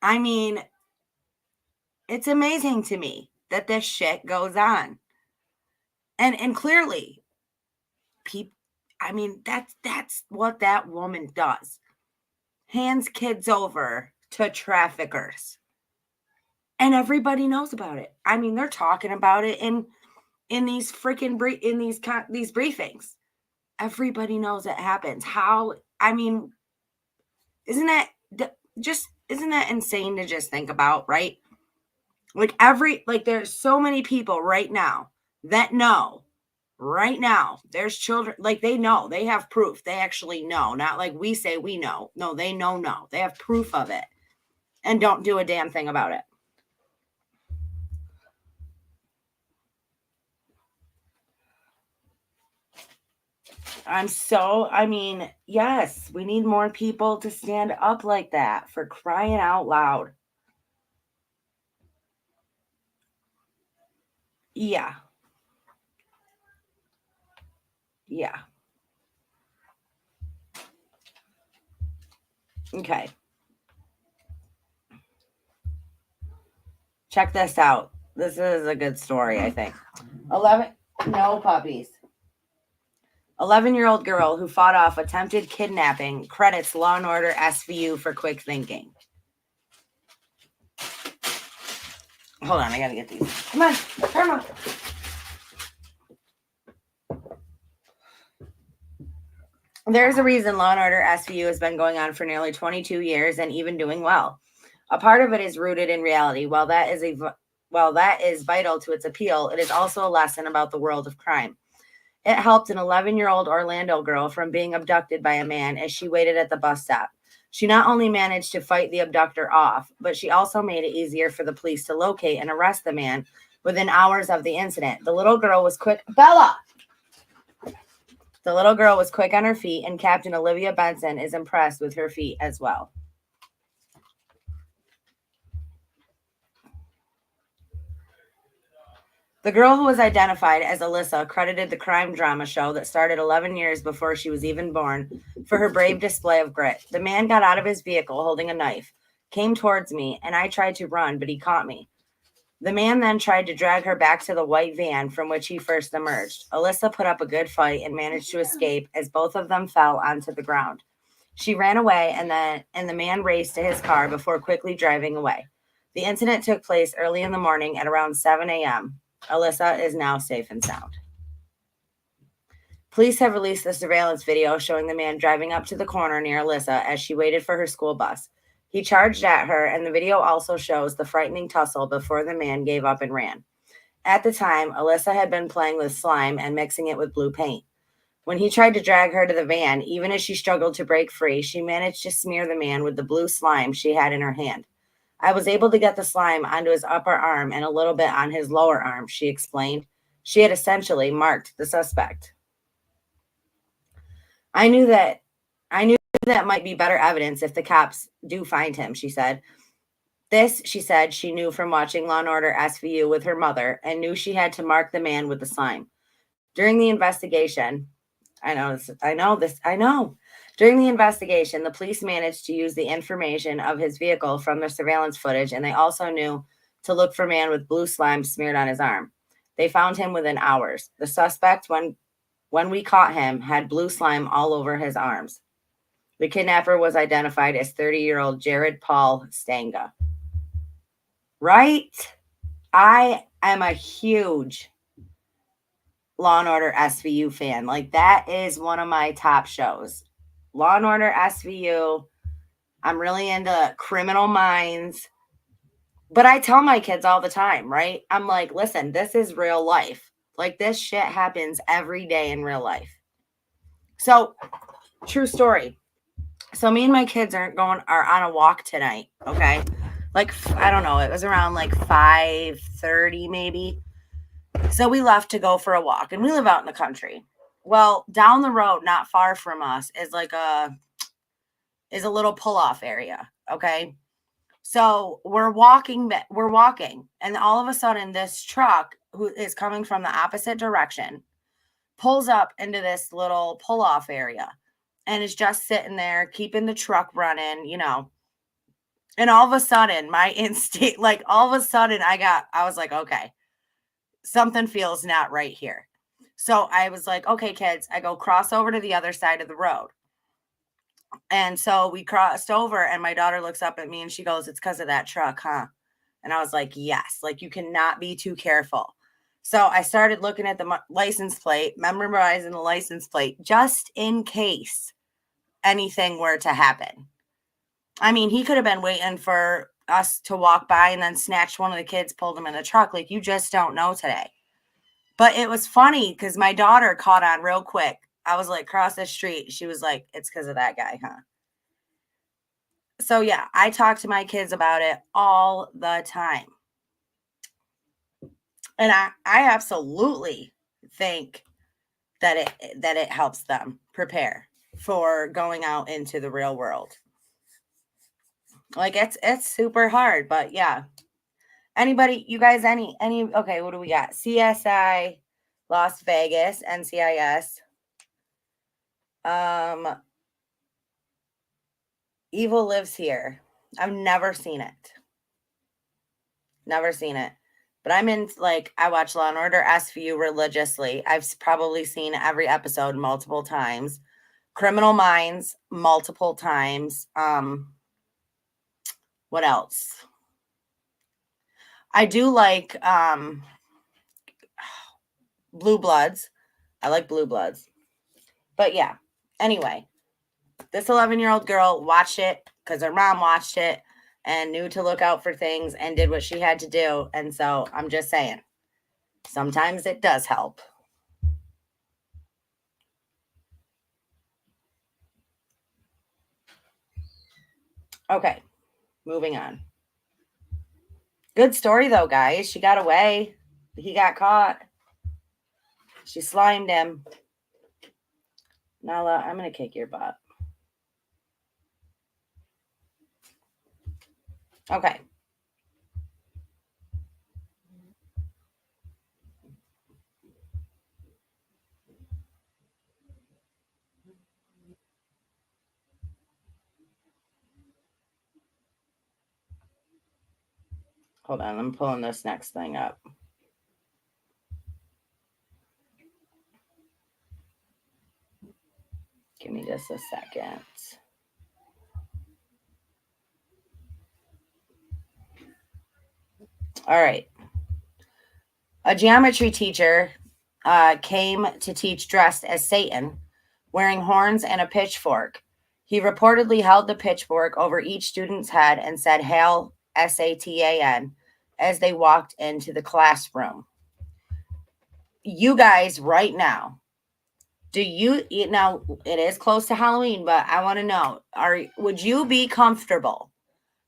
A: I mean, It's amazing to me that this shit goes on. And clearly, people, I mean, that's what that woman does. Hands kids over to traffickers. And everybody knows about it. I mean, they're talking about it in these freaking these briefings. Everybody knows it happens. How, I mean, isn't that insane to just think about, right? Like there's so many people right now that know right now there's children, like they know, they have proof. They actually know, not like we say we know. No, they know. They have proof of it and don't do a damn thing about it. I mean, yes, we need more people to stand up like that, for crying out loud. Yeah. Yeah. Okay. Check this out. This is a good story, I think. 11-year-old girl who fought off attempted kidnapping credits Law and Order SVU for quick thinking. Hold on, I gotta get these. Come on. There's a reason Law and Order SVU has been going on for nearly 22 years and even doing well. A part of it is rooted in reality. While that is vital to its appeal, it is also a lesson about the world of crime. It helped an 11-year-old Orlando girl from being abducted by a man as she waited at the bus stop. She not only managed to fight the abductor off, but she also made it easier for the police to locate and arrest the man within hours of the incident. The little girl was quick. Bella! The little girl was quick on her feet, and Captain Olivia Benson is impressed with her feat as well. The girl who was identified as Alyssa credited the crime drama show that started 11 years before she was even born for her brave display of grit. The man got out of his vehicle holding a knife, came towards me, and I tried to run, but he caught me. The man then tried to drag her back to the white van from which he first emerged. Alyssa put up a good fight and managed to escape as both of them fell onto the ground. She ran away, and the man raced to his car before quickly driving away. The incident took place early in the morning at around 7 a.m. Alyssa is now safe and sound. Police have released the surveillance video showing the man driving up to the corner near Alyssa as she waited for her school bus. He charged at her, and the video also shows the frightening tussle before the man gave up and ran. At the time, Alyssa had been playing with slime and mixing it with blue paint. When he tried to drag her to the van, even as she struggled to break free, she managed to smear the man with the blue slime she had in her hand. I was able to get the slime onto his upper arm and a little bit on his lower arm, she explained. She had essentially marked the suspect. I knew that might be better evidence if the cops do find him, she said. This, she said, she knew from watching Law & Order SVU with her mother and knew she had to mark the man with the slime. During the investigation, During the investigation, the police managed to use the information of his vehicle from the surveillance footage, and they also knew to look for a man with blue slime smeared on his arm. They found him within hours. The suspect, when we caught him, had blue slime all over his arms. The kidnapper was identified as 30-year-old Jared Paul Stanga. Right? I am a huge Law and Order SVU fan. Like, that is one of my top shows. Law and Order SVU. I'm really into Criminal Minds. But I tell my kids all the time, right? I'm like, listen, this is real life. Like, this shit happens every day in real life. So, true story. So me and my kids are on a walk tonight, okay? Like, I don't know, it was around like 5:30 maybe. So we left to go for a walk, and we live out in the country. Well, down the road, not far from us, is a little pull-off area, okay? So we're walking, and all of a sudden this truck, who is coming from the opposite direction, pulls up into this little pull-off area and is just sitting there, keeping the truck running, And all of a sudden, my instinct, like all of a sudden I was like, okay, something feels not right here. So I was like, okay, kids, I go cross over to the other side of the road. And so we crossed over, and my daughter looks up at me and she goes, it's because of that truck, huh? And I was like, yes, like you cannot be too careful. So I started looking at the license plate, memorizing the license plate, just in case anything were to happen. I mean, he could have been waiting for us to walk by and then snatched one of the kids, pulled him in the truck. Like, you just don't know today. But it was funny because my daughter caught on real quick. I was like, cross the street. She was like, it's because of that guy, huh? So yeah, I talk to my kids about it all the time. And I absolutely think that it helps them prepare for going out into the real world. Like it's super hard, but yeah. Anybody, you guys, any, okay, what do we got? CSI, Las Vegas, NCIS. Evil Lives Here. I've never seen it. Never seen it. But I'm in, like, I watch Law & Order SVU religiously. I've probably seen every episode multiple times. Criminal Minds, multiple times. What else? I do like Blue Bloods. I like Blue Bloods. But yeah, anyway, this 11-year-old girl watched it because her mom watched it and knew to look out for things and did what she had to do. And so I'm just saying, sometimes it does help. Okay, moving on. Good story, though, guys. She got away. He got caught. She slimed him. Nala, I'm going to kick your butt. Okay. Hold on. I'm pulling this next thing up. Give me just a second. All right. A geometry teacher came to teach dressed as Satan, wearing horns and a pitchfork. He reportedly held the pitchfork over each student's head and said, "Hail, Satan," as they walked into the classroom. You guys, right now, now it is close to Halloween, but I want to know, would you be comfortable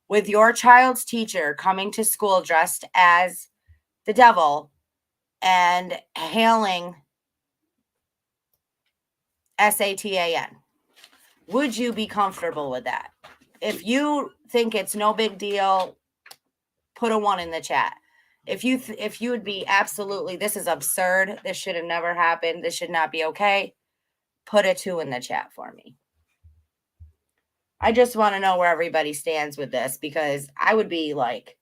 A: with your child's teacher coming to school dressed as the devil and hailing Satan? Would you be comfortable with that? If you think it's no big deal, put a 1 in the chat. If you would be absolutely, this is absurd, this should have never happened, this should not be okay, put a 2 in the chat for me. I just want to know where everybody stands with this, because I would be like,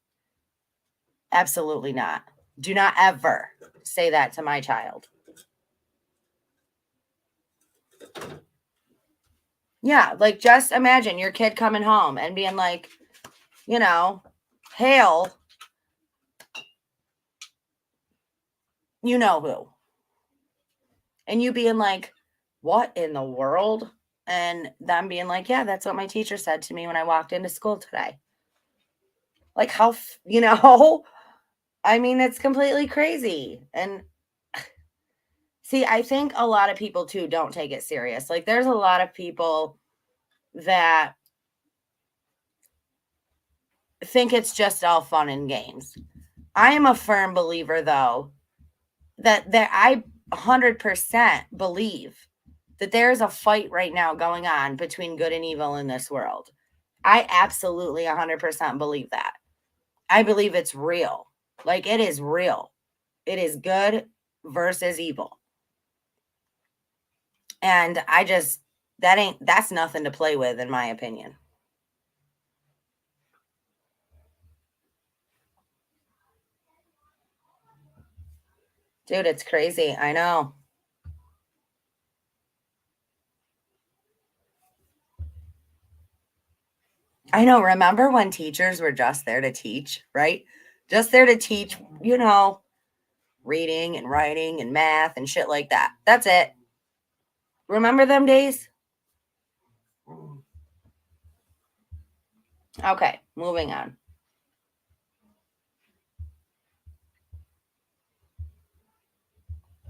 A: absolutely not. Do not ever say that to my child. Yeah, like just imagine your kid coming home and being like, you know, hail, you know who. And you being like, what in the world? And them being like, yeah, that's what my teacher said to me when I walked into school today. Like how, I mean, it's completely crazy. And see, I think a lot of people too don't take it serious. Like there's a lot of people that think it's just all fun and games. I am a firm believer, though, that I 100% believe that there is a fight right now going on between good and evil in this world. I absolutely 100% believe that. I believe it's real. Like it is real. It is good versus evil. And that's nothing to play with, in my opinion. Dude, it's crazy. I know. I know. Remember when teachers were just there to teach, right? Just there to teach, you know, reading and writing and math and shit like that. That's it. Remember them days? Okay, moving on.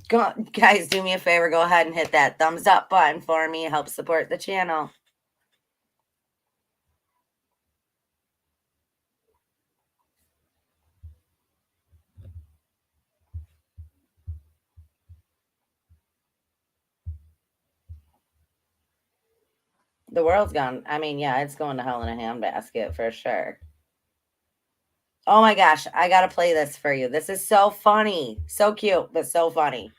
A: Go, guys, do me a favor. Go ahead and hit that thumbs up button for me. Help support the channel. The world's gone. I mean, yeah, it's going to hell in a handbasket for sure. Oh my gosh, I got to play this for you. This is so funny. So cute, but so funny.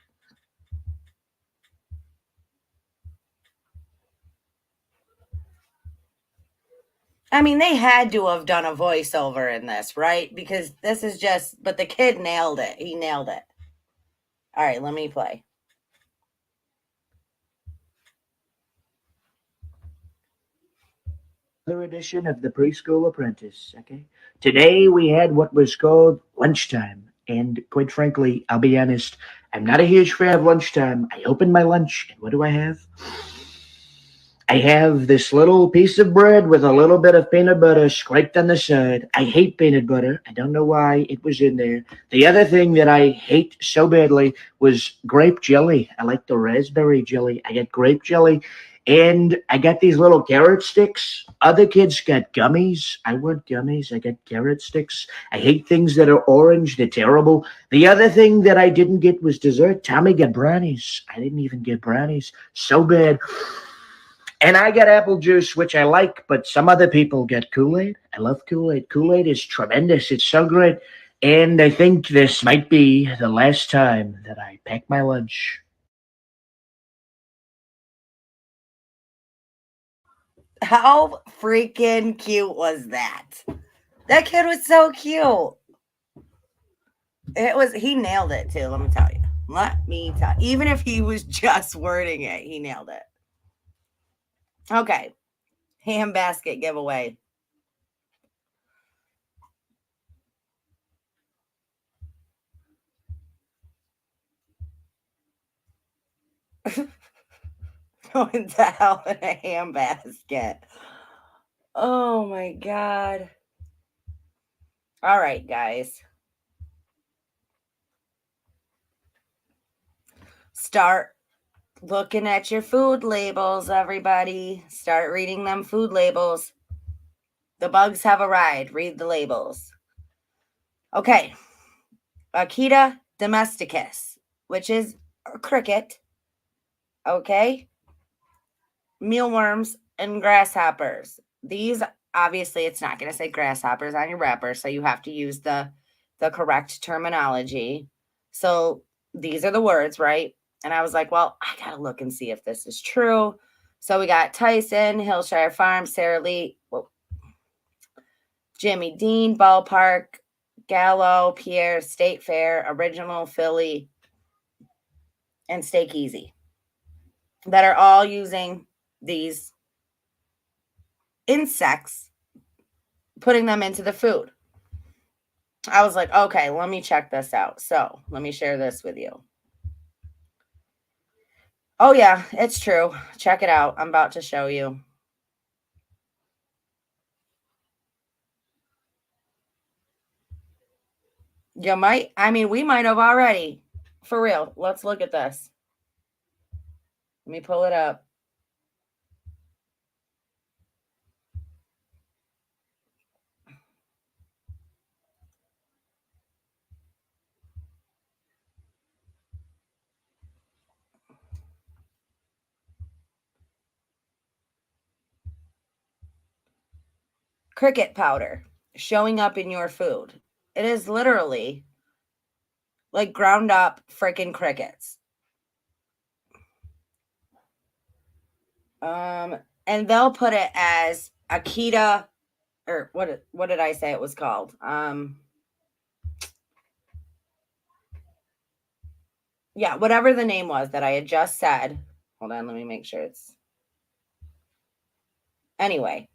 A: I mean, they had to have done a voiceover in this, right? Because this is just, but the kid nailed it. He nailed it. All right, let me play.
N: Another edition of the Preschool Apprentice. Okay. Today we had what was called lunchtime. And quite frankly, I'll be honest, I'm not a huge fan of lunchtime. I open my lunch, and what do I have? I have this little piece of bread with a little bit of peanut butter scraped on the side. I hate peanut butter. I don't know why it was in there. The other thing that I hate so badly was grape jelly. I like the raspberry jelly. I got grape jelly. And I got these little carrot sticks. Other kids got gummies. I want gummies. I got carrot sticks. I hate things that are orange. They're terrible. The other thing that I didn't get was dessert. Tommy got brownies. I didn't even get brownies. So bad. And I got apple juice, which I like, but some other people get Kool-Aid. I love Kool-Aid. Kool-Aid is tremendous. It's so great. And I think this might be the last time that I pack my lunch.
A: How freaking cute was that? That kid was so cute. He nailed it too, let me tell you. Even if he was just wording it, he nailed it. Okay. Ham basket giveaway. Going to hell in a ham basket. Oh my God. All right, guys. Start looking at your food labels, everybody. Start reading them food labels. The bugs have arrived. Read the labels. Okay. Akita domesticus, which is a cricket. Okay. Mealworms and grasshoppers. These, obviously, it's not going to say grasshoppers on your wrapper, so you have to use the correct terminology. So these are the words, right? And I was like, well, I got to look and see if this is true. So we got Tyson, Hillshire Farm, Sara Lee, Jimmy Dean, Ballpark, Gallo, Pierre, State Fair, Original, Philly, and Steak Easy that are all using these insects, putting them into the food. I was like, okay, let me check this out. So let me share this with you. Oh yeah, it's true. Check it out. I'm about to show you. We might have already. For real. Let's look at this. Let me pull it up. Cricket powder showing up in your food. It is literally like ground up freaking crickets. And they'll put it as Akita, or what did I say it was called? yeah, whatever the name was that I had just said. Hold on, let me make sure it's. Anyway,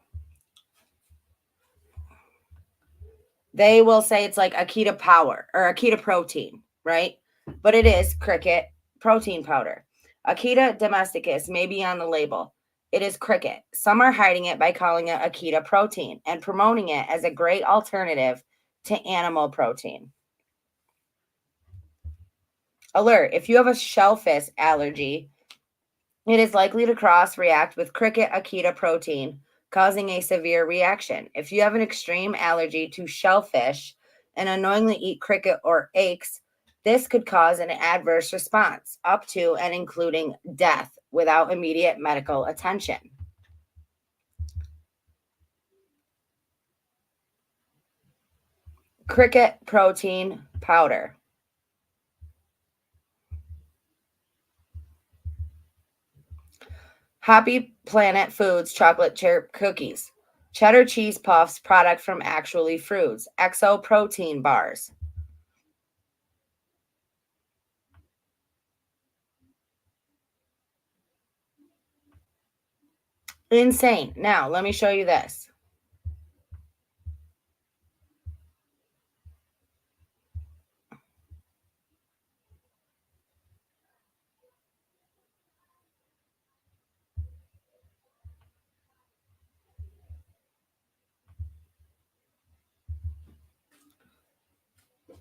A: they will say it's like Akita Power or Akita Protein, right? But it is cricket protein powder. Akita domesticus may be on the label. It is cricket. Some are hiding it by calling it Akita Protein and promoting it as a great alternative to animal protein. Alert, if you have a shellfish allergy, it is likely to cross-react with cricket Akita protein, causing a severe reaction. If you have an extreme allergy to shellfish and unknowingly eat cricket or eggs, this could cause an adverse response, up to and including death, without immediate medical attention. Cricket protein powder. Happy Planet Foods chocolate chip cookies. Cheddar cheese puffs, product from Actually Foods. Exo protein bars. Insane. Now, let me show you this.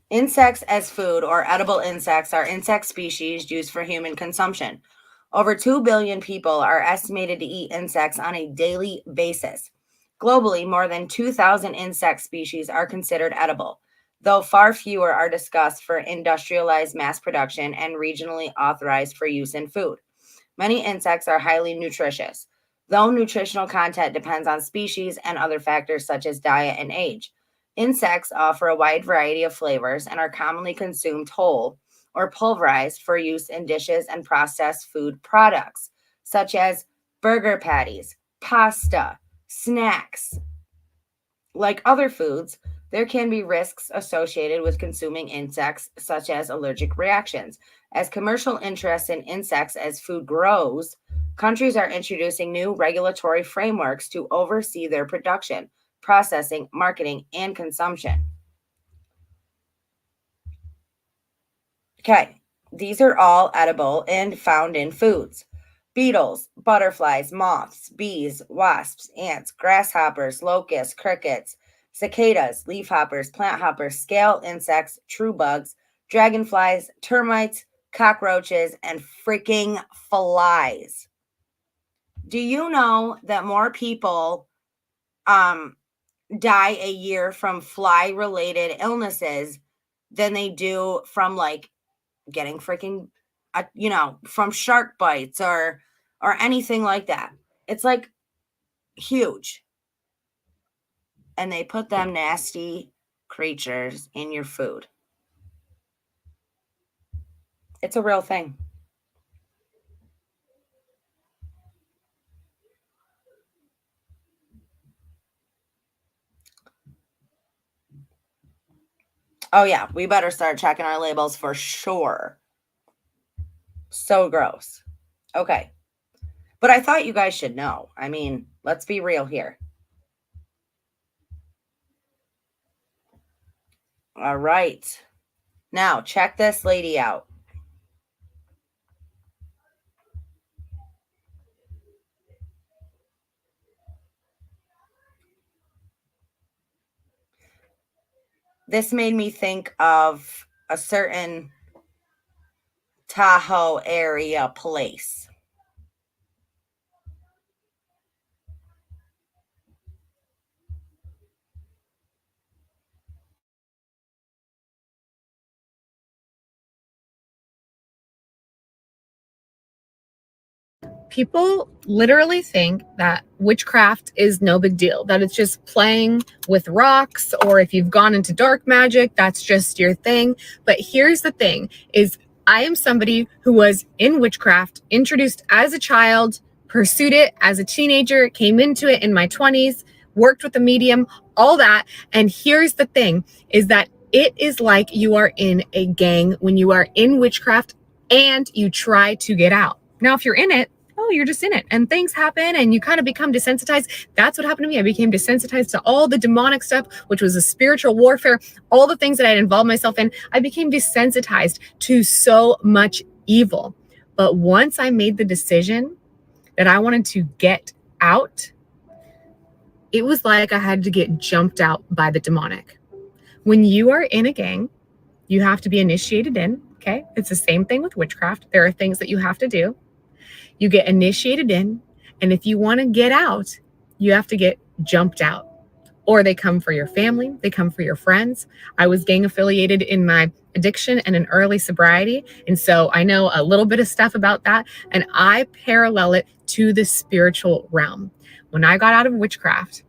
A: Insects as food or edible insects are insect species used for human consumption. Over 2 billion people are estimated to eat insects on a daily basis. Globally, more than 2,000 insect species are considered edible, though far fewer are discussed for industrialized mass production and regionally authorized for use in food. Many insects are highly nutritious, though nutritional content depends on species and other factors such as diet and age. Insects offer a wide variety of flavors and are commonly consumed whole or pulverized for use in dishes and processed food products, such as burger patties, pasta, snacks. Like other foods, there can be risks associated with consuming insects, such as allergic reactions. As commercial interest in insects as food grows, countries are introducing new regulatory frameworks to oversee their production, processing, marketing, and consumption. Okay, these are all edible and found in foods. Beetles, butterflies, moths, bees, wasps, ants, grasshoppers, locusts, crickets, cicadas, leafhoppers, plant hoppers, scale insects, true bugs, dragonflies, termites, cockroaches, and freaking flies. Do you know that more people die a year from fly-related illnesses than they do from like getting freaking from shark bites or anything like that? It's like huge. And they put them nasty creatures in your food. It's a real thing. Oh yeah, we better start checking our labels for sure. So gross. Okay. But I thought you guys should know. I mean, let's be real here. All right. Now, check this lady out. This made me think of a certain Tahoe area place.
O: People literally think that witchcraft is no big deal, that it's just playing with rocks, or if you've gone into dark magic, that's just your thing. But here's the thing is I am somebody who was in witchcraft, introduced as a child, pursued it as a teenager, came into it in my 20s, worked with a medium, all that. And here's the thing is that it is like you are in a gang when you are in witchcraft. and you try to get out. Now, if you're in it, oh, you're just in it and things happen and you kind of become desensitized. That's what happened to me. I became desensitized to all the demonic stuff, which was a spiritual warfare, all the things that I had involved myself in. I became desensitized to so much evil. But once I made the decision that I wanted to get out, it was like I had to get jumped out by the demonic. When you are in a gang, you have to be initiated in, okay? It's the same thing with witchcraft. There are things that you have to do. You get initiated in, and if you want to get out, you have to get jumped out. Or they come for your family, they come for your friends. I was gang affiliated in my addiction and in early sobriety, and so I know a little bit of stuff about that, and I parallel it to the spiritual realm. When I got out of witchcraft,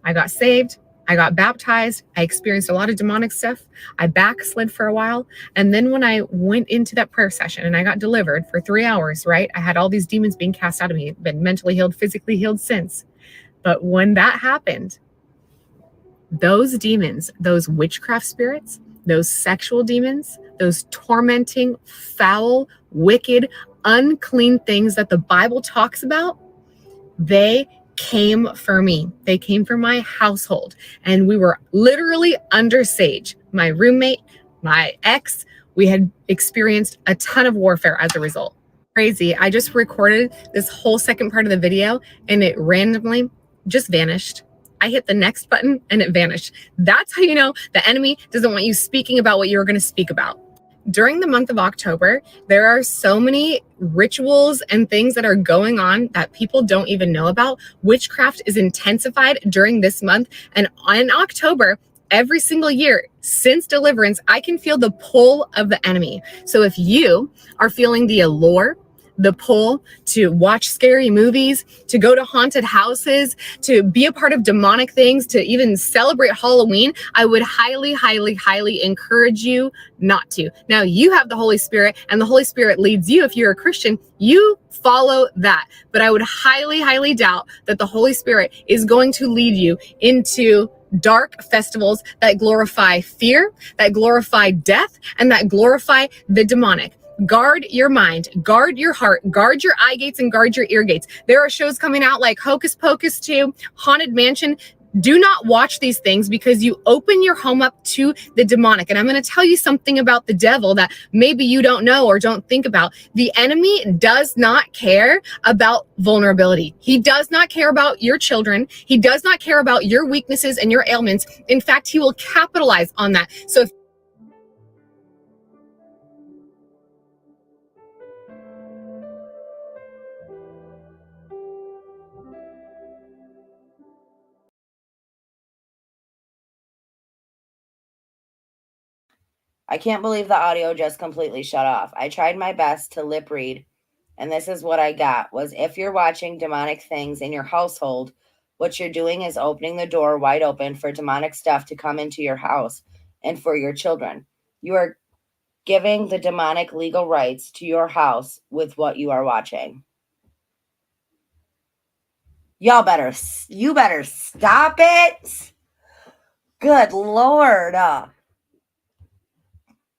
O: I got saved, I got baptized, I experienced a lot of demonic stuff, I backslid for a while, and then when I went into that prayer session and I got delivered for 3 hours, right? I had all these demons being cast out of me, been mentally healed, physically healed since. But when that happened, those demons, those witchcraft spirits, those sexual demons, those tormenting, foul, wicked, unclean things that the Bible talks about, they came for me. They came for my household. And we were literally under siege. My roommate, my ex, we had experienced a ton of warfare as a result. Crazy. I just recorded this whole second part of the video and it randomly just vanished. I hit the next button and it vanished. That's how you know the enemy doesn't want you speaking about what you were going to speak about. During the month of October, there are so many rituals and things that are going on that people don't even know about. Witchcraft is intensified during this month. And in October, every single year since deliverance, I can feel the pull of the enemy. So if you are feeling the allure, the pull to watch scary movies, to go to haunted houses, to be a part of demonic things, to even celebrate Halloween, I would highly, highly, highly encourage you not to. Now, you have the Holy Spirit, and the Holy Spirit leads you. If you're a Christian, you follow that. But I would highly, highly doubt that the Holy Spirit is going to lead you into dark festivals that glorify fear, that glorify death, and that glorify the demonic. Guard your mind, guard your heart, guard your eye gates, and guard your ear gates. There are shows coming out like Hocus Pocus 2, Haunted Mansion. Do not watch these things because you open your home up to the demonic. And I'm going to tell you something about the devil that maybe you don't know or don't think about. The enemy does not care about vulnerability. He does not care about your children. He does not care about your weaknesses and your ailments. In fact, he will capitalize on that. So if
A: I can't believe the audio just completely shut off. I tried my best to lip read, and this is what I got, was if you're watching demonic things in your household, what you're doing is opening the door wide open for demonic stuff to come into your house and for your children. You are giving the demonic legal rights to your house with what you are watching. You better stop it. Good Lord.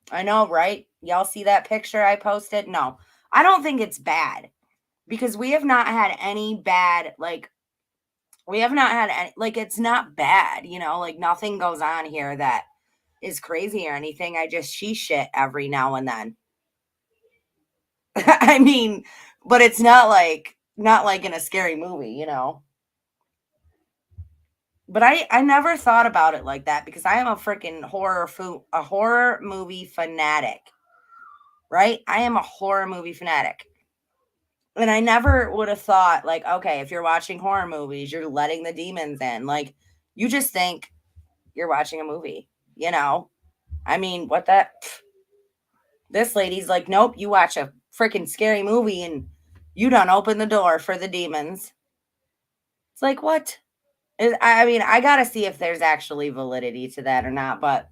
A: I know, right? Y'all see that picture I posted? No, I don't think it's bad because we have not had any bad, it's not bad, like nothing goes on here that is crazy or anything. I just see shit every now and then. I mean, but it's not like in a scary movie, But I never thought about it like that because I am a freaking horror movie fanatic. Right? I am a horror movie fanatic. And I never would have thought, like, okay, if you're watching horror movies, you're letting the demons in. Like, you just think you're watching a movie, I mean, what that? This lady's like, nope, you watch a freaking scary movie and you don't open the door for the demons. It's like, what? I mean, I got to see if there's actually validity to that or not, but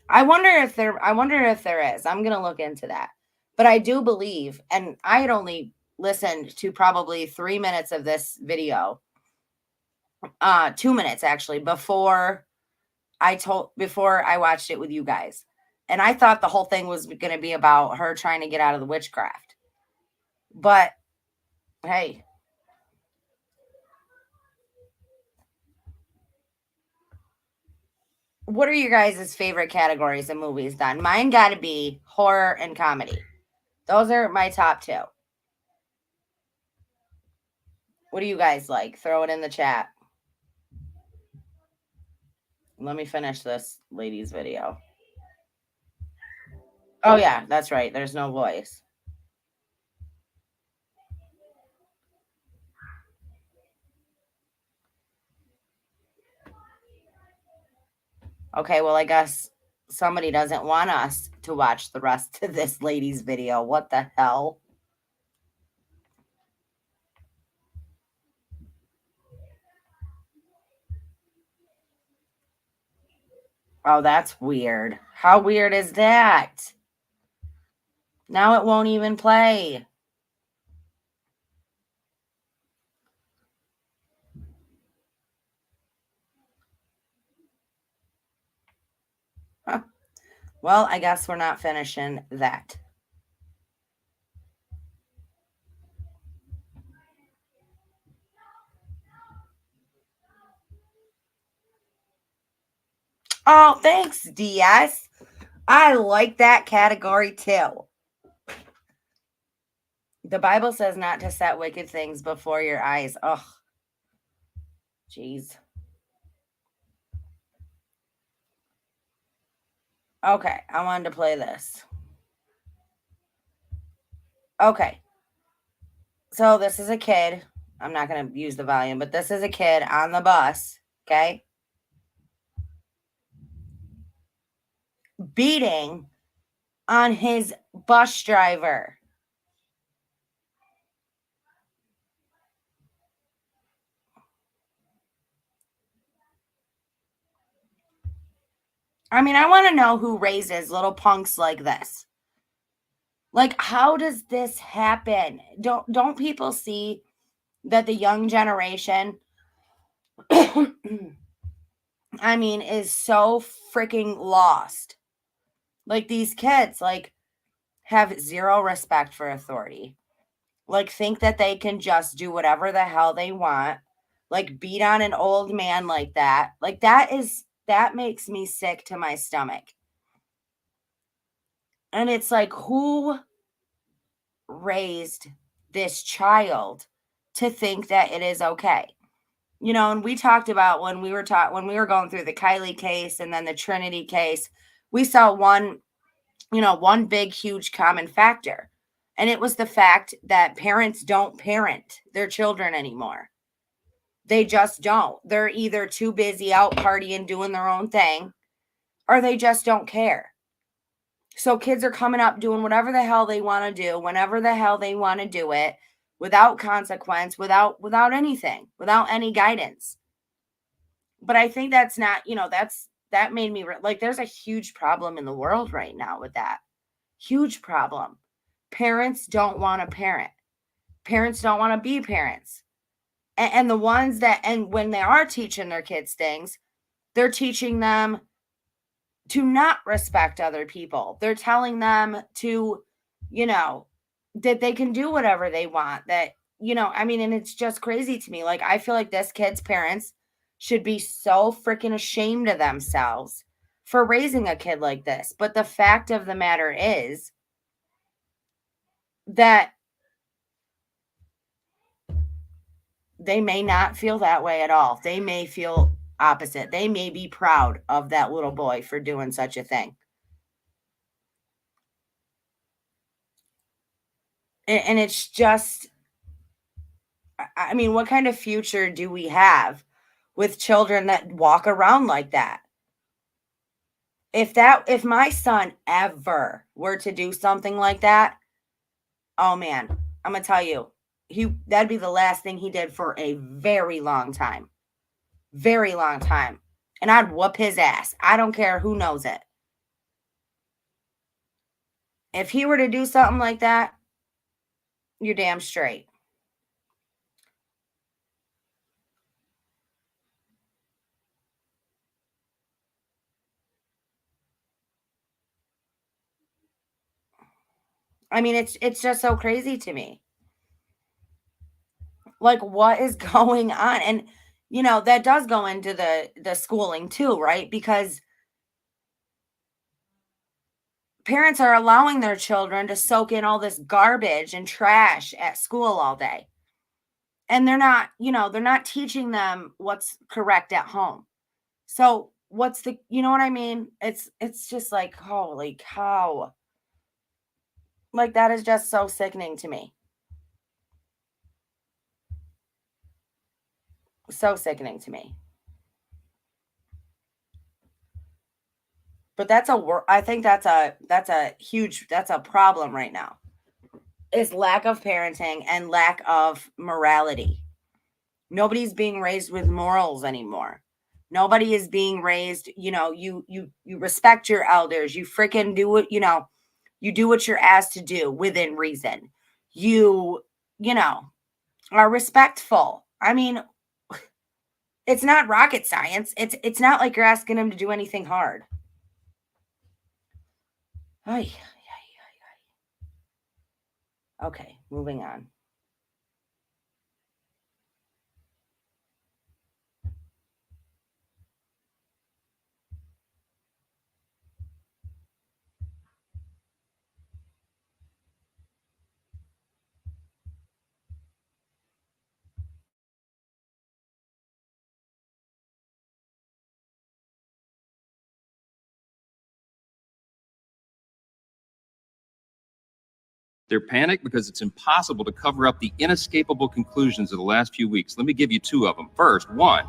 A: I wonder if there is. I'm going to look into that. But I do believe, and I had only listened to probably 3 minutes of this video, 2 minutes actually, before I watched it with you guys. And I thought the whole thing was going to be about her trying to get out of the witchcraft. But hey, what are your guys' favorite categories of movies then? Mine got to be horror and comedy. Those are my top two. What do you guys like? Throw it in the chat. Let me finish this lady's video. Oh, yeah, that's right. There's no voice. Okay, well, I guess somebody doesn't want us to watch the rest of this lady's video. What the hell? Oh, that's weird. How weird is that? Now it won't even play. Huh. Well, I guess we're not finishing that. Oh, thanks, DS. I like that category too. The Bible says not to set wicked things before your eyes. Ugh. Jeez. Okay, I wanted to play this. Okay. So this is a kid. I'm not going to use the volume, but this is a kid on the bus, okay? Beating on his bus driver. I mean, I want to know who raises little punks like this. Like, how does this happen? Don't people see that the young generation I mean, is so freaking lost. Like, these kids, like, have zero respect for authority. Like, think that they can just do whatever the hell they want. Like, beat on an old man like that. Like, that makes me sick to my stomach. And it's like, who raised this child to think that it is okay? You know, and we talked about when we were going through the Kylie case and then the Trinity case, we saw one big, huge common factor. And it was the fact that parents don't parent their children anymore. They just don't. They're either too busy out partying, doing their own thing, or they just don't care. So kids are coming up doing whatever the hell they want to do, whenever the hell they want to do it, without consequence, without anything, without any guidance. But I think that's not, that made me like, there's a huge problem in the world right now with that. Huge problem. Parents don't want to parent. Parents don't want to be parents. And the ones that, and when they are teaching their kids things, they're teaching them to not respect other people. They're telling them to, that they can do whatever they want. That, and it's just crazy to me. Like, I feel like this kid's parents should be so freaking ashamed of themselves for raising a kid like this. But the fact of the matter is that they may not feel that way at all. They may feel opposite. They may be proud of that little boy for doing such a thing. And it's just, I mean, what kind of future do we have with children that walk around like that? If my son ever were to do something like that, oh man, I'm gonna tell you, that'd be the last thing he did for a very long time. Very long time. And I'd whoop his ass. I don't care who knows it. If he were to do something like that, you're damn straight. I mean, it's just so crazy to me. Like, what is going on? And that does go into the schooling too, right? Because parents are allowing their children to soak in all this garbage and trash at school all day. And they're not teaching them what's correct at home. So what's you know what I mean? It's just like, holy cow. Like, that is just so sickening to me. So sickening to me. But I think that's a problem right now. Is lack of parenting and lack of morality. Nobody's being raised with morals anymore. Nobody is being raised, you respect your elders. You freaking do what, you do what you're asked to do within reason. You are respectful. I mean, it's not rocket science. It's not like you're asking them to do anything hard. Ay. Okay, moving on.
P: They're panicked because it's impossible to cover up the inescapable conclusions of the last few weeks. Let me give you two of them. First, one,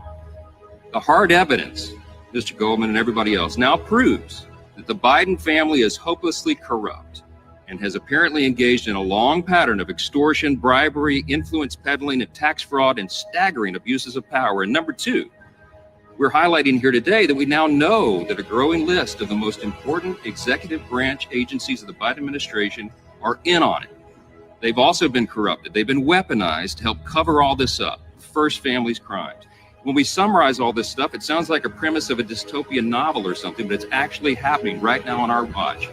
P: the hard evidence, Mr. Goldman and everybody else, now proves that the Biden family is hopelessly corrupt and has apparently engaged in a long pattern of extortion, bribery, influence peddling, and tax fraud, and staggering abuses of power. And number two, we're highlighting here today that we now know that a growing list of the most important executive branch agencies of the Biden administration are in on it. They've also been corrupted. They've been weaponized to help cover all this up. First family's crimes. When we summarize all this stuff, it sounds like a premise of a dystopian novel or something, but it's actually happening right now on our watch.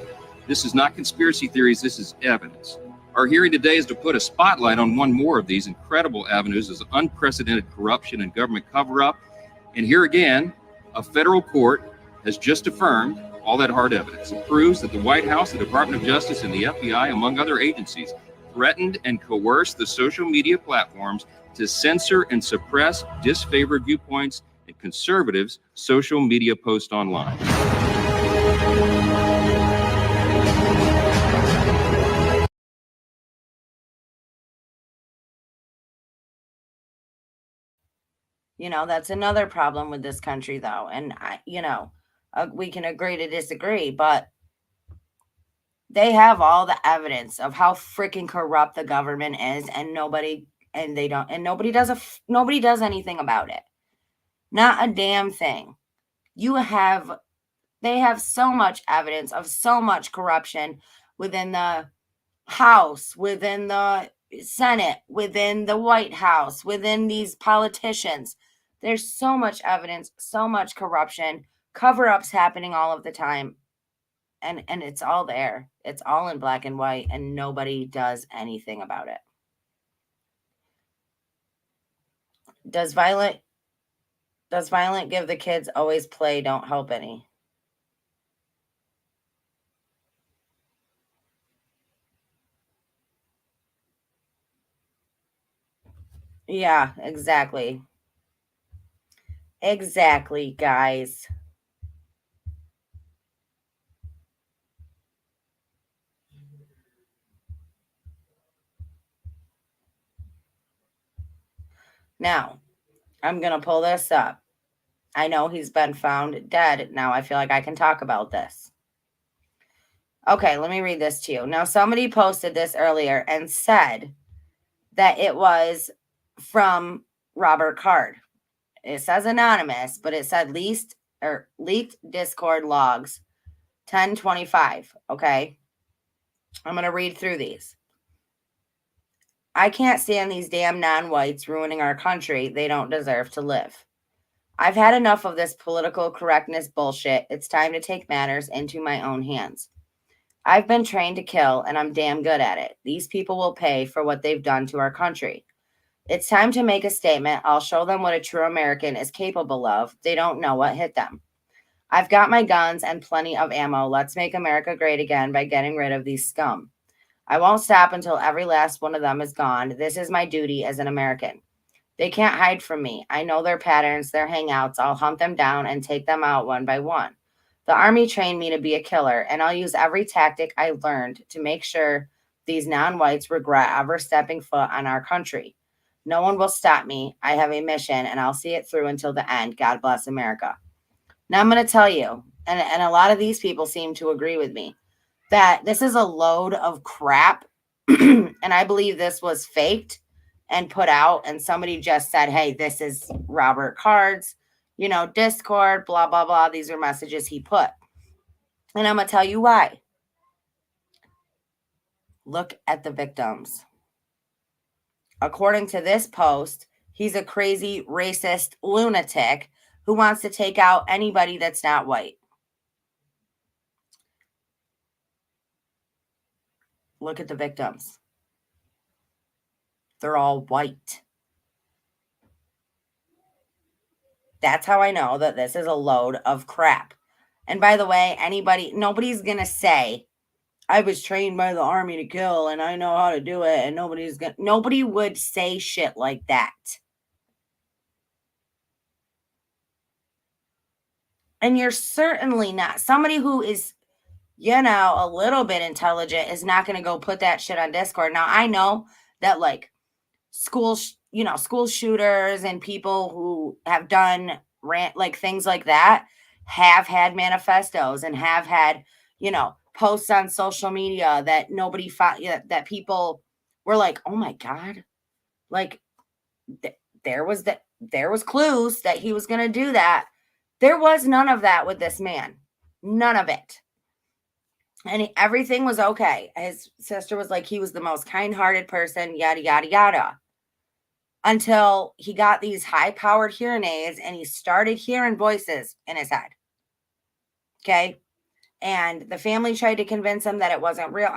P: This is not conspiracy theories, this is evidence. Our hearing today is to put a spotlight on one more of these incredible avenues of unprecedented corruption and government cover-up. And here again, a federal court has just affirmed all that hard evidence. It proves that the White House, the Department of Justice, and the FBI, among other agencies, threatened and coerced the social media platforms to censor and suppress disfavored viewpoints and conservatives' social media posts online.
A: That's another problem with this country, though. And we can agree to disagree, but they have all the evidence of how freaking corrupt the government is, and nobody does anything about it. Not a damn thing. They have so much evidence of so much corruption within the House, within the Senate, within the White House, within these politicians. There's so much evidence, so much corruption, cover-ups happening all of the time. And it's all there. It's all in black and white, and nobody does anything about it. Does violent give the kids always play don't help any? Yeah, exactly. Exactly, guys. Now, I'm going to pull this up. I know he's been found dead. Now I feel like I can talk about this. Okay, let me read this to you. Now, somebody posted this earlier and said that it was from Robert Card. It says anonymous, but it said leaked Discord logs 1025. Okay, I'm going to read through these. I can't stand these damn non-whites ruining our country. They don't deserve to live. I've had enough of this political correctness bullshit. It's time to take matters into my own hands. I've been trained to kill, and I'm damn good at it. These people will pay for what they've done to our country. It's time to make a statement. I'll show them what a true American is capable of. They don't know what hit them. I've got my guns and plenty of ammo. Let's make America great again by getting rid of these scum. I won't stop until every last one of them is gone. This is my duty as an American. They can't hide from me. I know their patterns, their hangouts. I'll hunt them down and take them out one by one. The Army trained me to be a killer, and I'll use every tactic I learned to make sure these non-whites regret ever stepping foot on our country. No one will stop me. I have a mission, and I'll see it through until the end. God bless America. Now I'm going to tell you, and a lot of these people seem to agree with me, that this is a load of crap, and I believe this was faked and put out, and somebody just said, hey, this is Robert Card's, Discord, blah, blah, blah. These are messages he put. And I'm going to tell you why. Look at the victims. According to this post, he's a crazy, racist lunatic who wants to take out anybody that's not white. Look at the victims. They're all white. That's how I know that this is a load of crap. And by the way, nobody's going to say, I was trained by the Army to kill and I know how to do it. And nobody would say shit like that. And you're certainly not somebody who is, a little bit intelligent is not going to go put that shit on Discord. Now, I know that like school shooters and people who have done things like that have had manifestos and have had, posts on social media that nobody found, that people were like, oh my God, like there was clues that he was going to do that. There was none of that with this man. None of it. And everything was okay. His sister was like, he was the most kind-hearted person, yada, yada, yada. Until he got these high-powered hearing aids and he started hearing voices in his head. Okay? And the family tried to convince him that it wasn't real.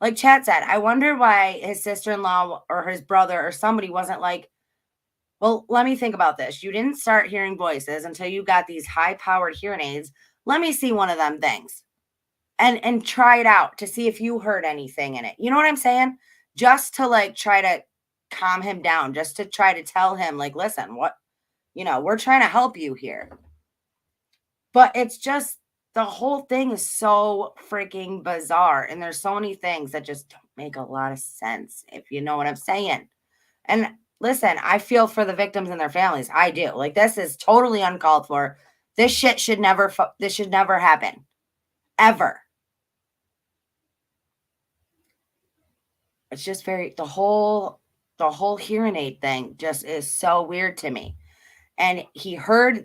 A: Like Chad said, I wonder why his sister-in-law or his brother or somebody wasn't like, well, let me think about this. You didn't start hearing voices until you got these high-powered hearing aids. Let me see one of them things. And try it out to see if you heard anything in it. You know what I'm saying? Just to try to calm him down, just to try to tell him listen, we're trying to help you here. But it's just, the whole thing is so freaking bizarre. And there's so many things that just don't make a lot of sense, if you know what I'm saying. And listen, I feel for the victims and their families. I do. This is totally uncalled for. This shit should never happen. Ever. It's just the whole hearing aid thing just is so weird to me. And he heard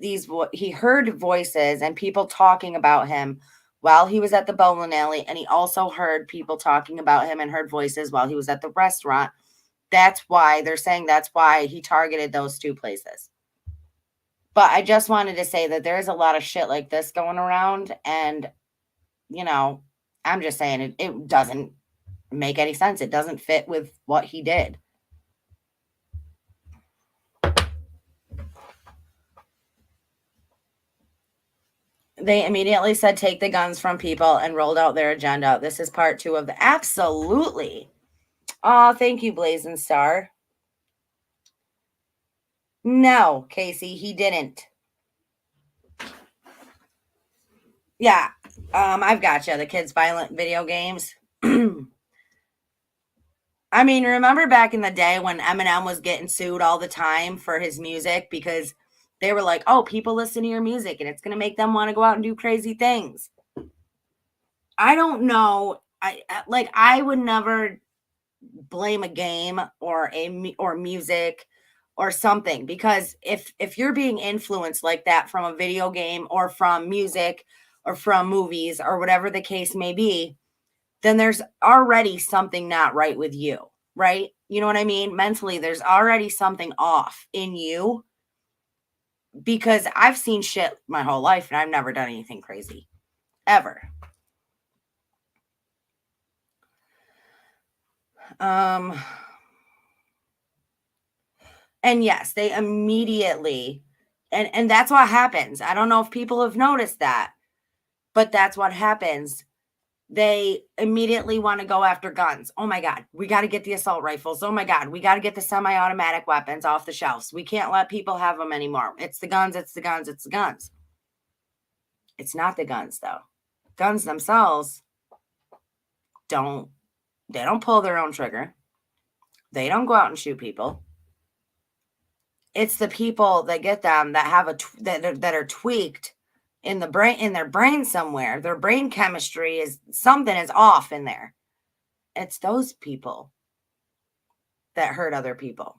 A: voices and people talking about him while he was at the bowling alley. And he also heard people talking about him and heard voices while he was at the restaurant. That's why they're saying that's why he targeted those two places. But I just wanted to say that there is a lot of shit like this going around. And, I'm just saying it doesn't make any sense. It doesn't fit with what he did. They immediately said, take the guns from people and rolled out their agenda. This is part 2 of the absolutely. Oh, thank you, Blazing Star. No, Casey, he didn't. Yeah. I've got you. The kids' violent video games. I mean, remember back in the day when Eminem was getting sued all the time for his music because they were like, oh, people listen to your music and it's going to make them want to go out and do crazy things. I don't know. I would never blame a game or music or something, because if you're being influenced like that from a video game or from music or from movies or whatever the case may be, then there's already something not right with you, right? You know what I mean? Mentally, there's already something off in you, because I've seen shit my whole life and I've never done anything crazy, ever. And yes, they immediately, and that's what happens. I don't know if people have noticed that, but that's what happens. They immediately want to go after guns. Oh my God, we got to get the assault rifles. Oh my God, we got to get the semi-automatic weapons off the shelves. We can't let people have them anymore. It's the guns, it's the guns, it's the guns. It's not the guns though. Guns themselves don't pull their own trigger. They don't go out and shoot people. It's the people that get them that have that are tweaked in their brain somewhere. Their brain chemistry something is off in there. It's those people that hurt other people.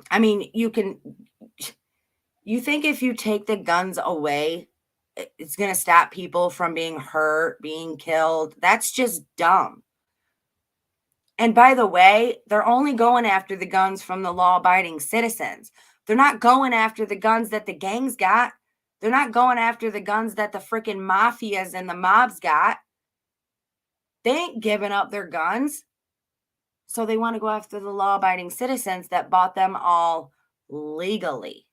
A: I mean, you think if you take the guns away, it's going to stop people from being hurt, being killed. That's just dumb. And by the way, they're only going after the guns from the law-abiding citizens. They're not going after the guns that the gangs got. They're not going after the guns that the freaking mafias and the mobs got. They ain't giving up their guns. So they want to go after the law-abiding citizens that bought them all legally.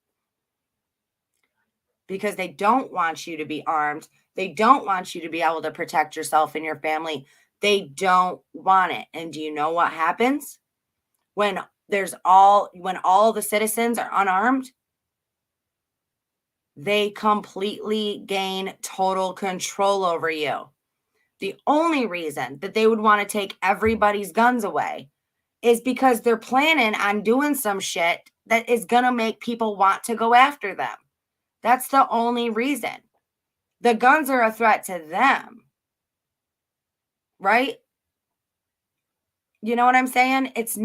A: Because they don't want you to be armed. They don't want you to be able to protect yourself and your family. They don't want it. And do you know what happens when all the citizens are unarmed? They completely gain total control over you. The only reason that they would want to take everybody's guns away is because they're planning on doing some shit that is going to make people want to go after them. That's the only reason. The guns are a threat to them. Right? You know what I'm saying? It's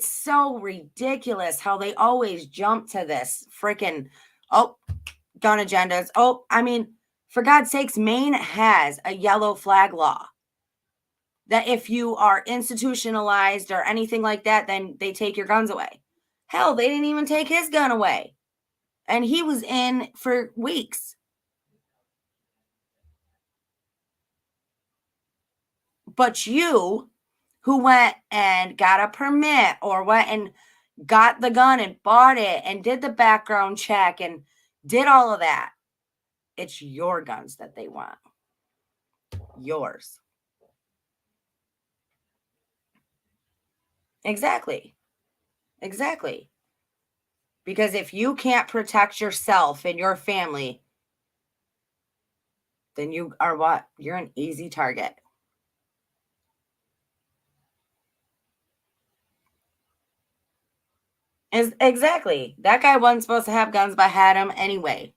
A: so ridiculous how they always jump to this freaking, gun agendas. I mean, for God's sakes, Maine has a yellow flag law that if you are institutionalized or anything like that, then they take your guns away. Hell, they didn't even take his gun away. And he was in for weeks. But you, who went and got a permit or went and got the gun and bought it and did the background check and did all of that, it's your guns that they want. Yours. Exactly. Because if you can't protect yourself and your family, then you are what? You're an easy target. Exactly. That guy wasn't supposed to have guns, but had them anyway.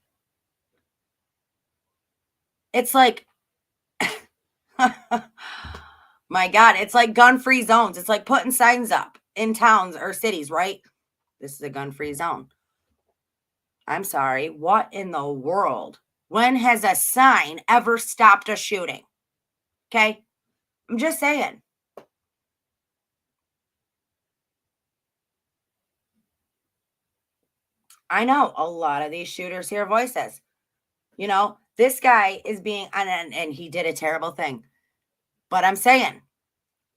A: It's like, my God, it's like gun-free zones. It's like putting signs up in towns or cities, right? This is a gun-free zone. I'm sorry. What in the world? When has a sign ever stopped a shooting? Okay? I'm just saying. I know a lot of these shooters hear voices. You know, this guy is being, and he did a terrible thing. But I'm saying,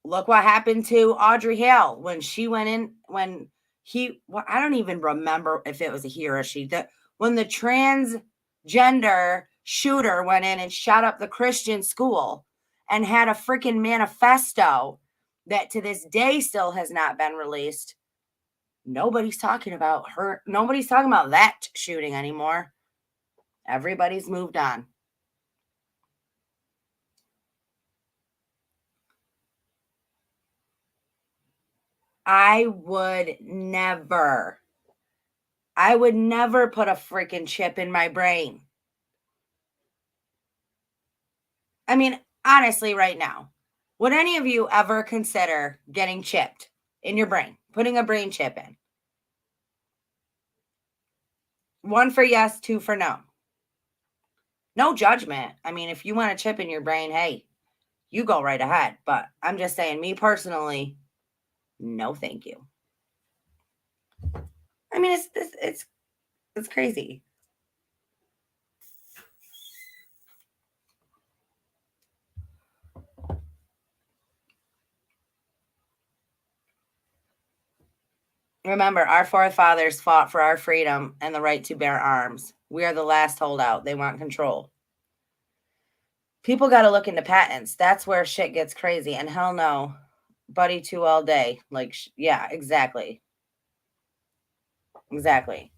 A: look what happened to Audrey Hale when she went in, I don't even remember if it was a he or a she, when the transgender shooter went in and shot up the Christian school and had a freaking manifesto that to this day still has not been released. Nobody's talking about her. Nobody's talking about that shooting anymore. Everybody's moved on. I would never put a freaking chip in my brain. I mean, honestly, right now, would any of you ever consider getting chipped in your brain, putting a brain chip in? 1 for yes, 2 for no. No judgment. I mean, if you want a chip in your brain, hey, you go right ahead. But I'm just saying, me personally, no, thank you. I mean, it's crazy. Remember, our forefathers fought for our freedom and the right to bear arms. We are the last holdout. They want control. People got to look into patents. That's where shit gets crazy. And hell no, buddy 2 all day. Like, yeah, exactly. Exactly.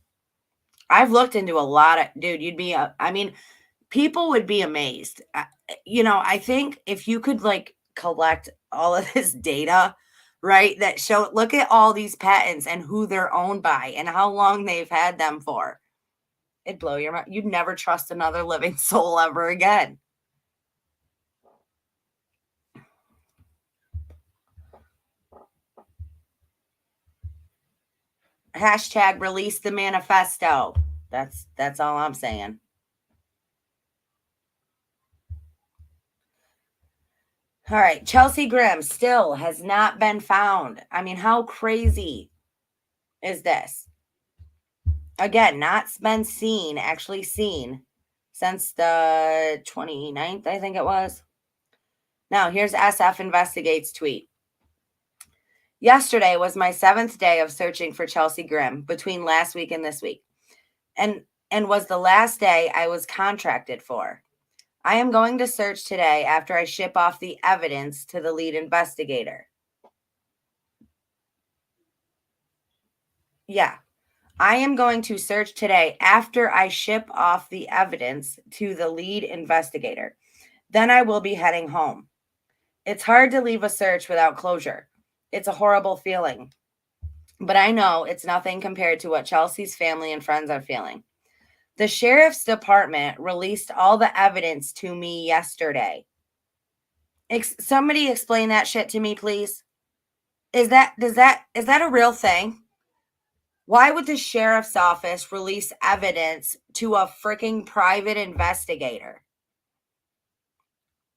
A: I've looked into a lot of, dude, you'd be, I mean, people would be amazed. You know, I think if you could like collect all of this data, right, that show, look at all these patents and who they're owned by and how long they've had them for. It'd blow your mind. You'd never trust another living soul ever again. Hashtag release the manifesto. That's all I'm saying. All right. Chelsea Grimm still has not been found. I mean, how crazy is this? Again, not been seen, actually seen since the 29th, I think it was. Now, here's SF Investigates tweet. Yesterday was my 7th day of searching for Chelsea Grimm between last week and this week, and was the last day I was contracted for. I am going to search today after I ship off the evidence to the lead investigator. Yeah. I am going to search today after I ship off the evidence to the lead investigator. Then I will be heading home. It's hard to leave a search without closure. It's a horrible feeling. But I know it's nothing compared to what Chelsea's family and friends are feeling. The sheriff's department released all the evidence to me yesterday. Somebody explain that shit to me, please. Is that a real thing? Why would the sheriff's office release evidence to a freaking private investigator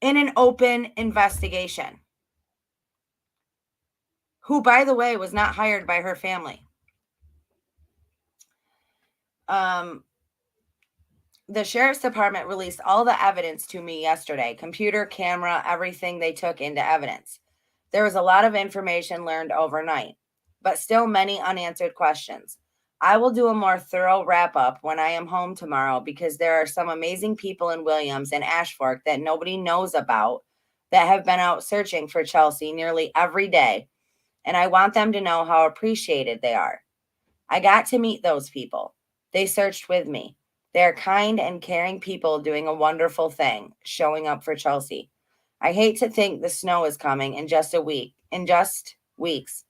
A: in an open investigation? Who, by the way, was not hired by her family. The sheriff's department released all the evidence to me yesterday. Computer, camera, everything they took into evidence. There was a lot of information learned overnight, but still many unanswered questions. I will do a more thorough wrap-up when I am home tomorrow because there are some amazing people in Williams and Ashfork that nobody knows about that have been out searching for Chelsea nearly every day, and I want them to know how appreciated they are. I got to meet those people. They searched with me. They are kind and caring people doing a wonderful thing, showing up for Chelsea. I hate to think the snow is coming in just weeks.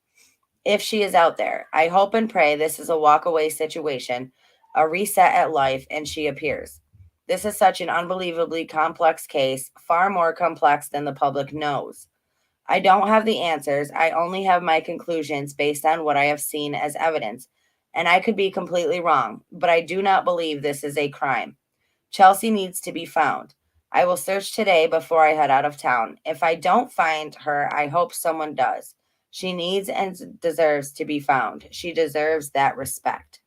A: If she is out there, I hope and pray this is a walk-away situation, a reset at life, and she appears. This is such an unbelievably complex case, far more complex than the public knows. I don't have the answers. I only have my conclusions based on what I have seen as evidence, and I could be completely wrong, but I do not believe this is a crime. Chelsea needs to be found. I will search today before I head out of town. If I don't find her, I hope someone does. She needs and deserves to be found. She deserves that respect.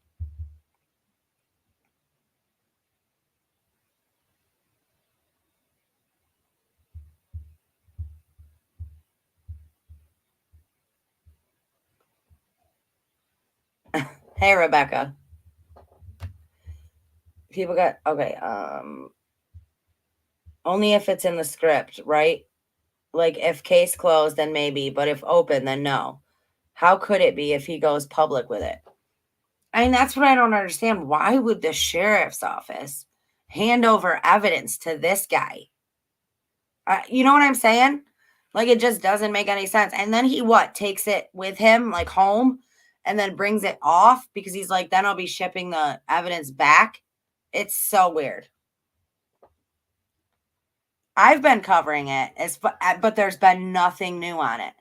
A: Hey, Rebecca. People got, okay, only if it's in the script, right? Like if case closed, then maybe, but if open, then no. How could it be if he goes public with it? I mean, that's what I don't understand. Why would the sheriff's office hand over evidence to this guy? You know what I'm saying? Like, it just doesn't make any sense. And then he takes it with him, like home, and then brings it off because he's like, then I'll be shipping the evidence back. It's so weird. I've been covering it, but there's been nothing new on it.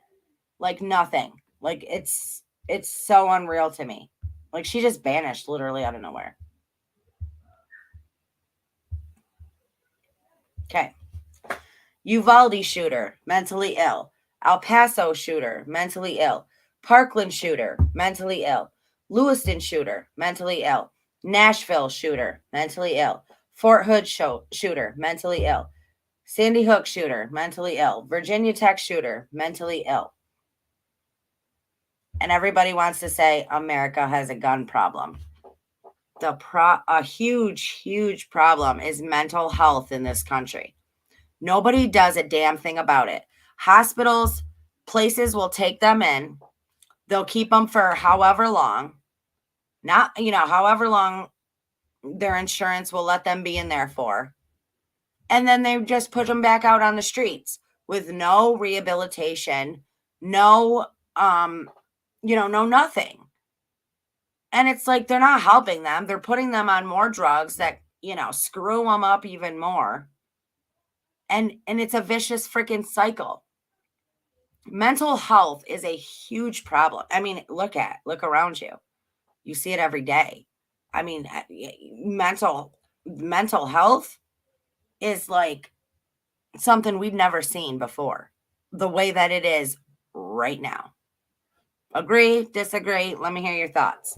A: Like nothing. Like it's so unreal to me. Like she just vanished literally out of nowhere. Okay. Uvalde shooter, mentally ill. El Paso shooter, mentally ill. Parkland shooter, mentally ill. Lewiston shooter, mentally ill. Nashville shooter, mentally ill. Fort Hood shooter, mentally ill. Sandy Hook shooter, mentally ill. Virginia Tech shooter, mentally ill. And everybody wants to say America has a gun problem. A huge problem is mental health in this country. Nobody does a damn thing about it. Hospitals, places will take them in. They'll keep them for however long. However long their insurance will let them be in there for. And then they just put them back out on the streets with no rehabilitation, no nothing. And it's like they're not helping them. They're putting them on more drugs that, screw them up even more. And it's a vicious freaking cycle. Mental health is a huge problem. I mean, look around you. You see it every day. I mean, mental health is like something we've never seen before, the way that it is right now. Agree, disagree? Let me hear your thoughts.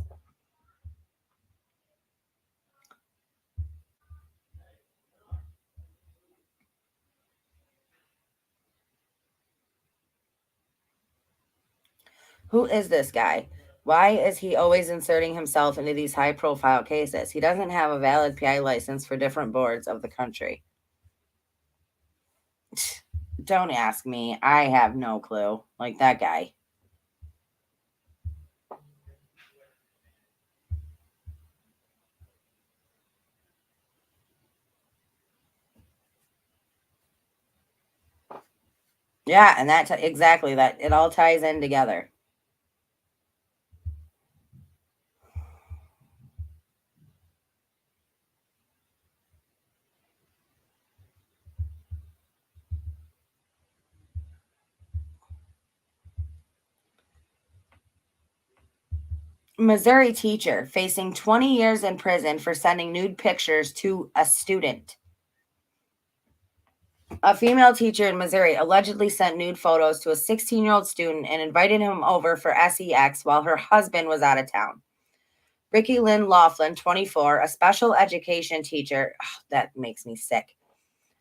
A: Who is this guy? Why is he always inserting himself into these high-profile cases? He doesn't have a valid PI license for different boards of the country. Don't ask me. I have no clue. Like that guy. Yeah, and exactly that. It all ties in together. Missouri teacher facing 20 years in prison for sending nude pictures to a student. A female teacher in Missouri allegedly sent nude photos to a 16-year-old student and invited him over for sex while her husband was out of town. Ricky Lynn Laughlin, 24, a special education teacher, that makes me sick,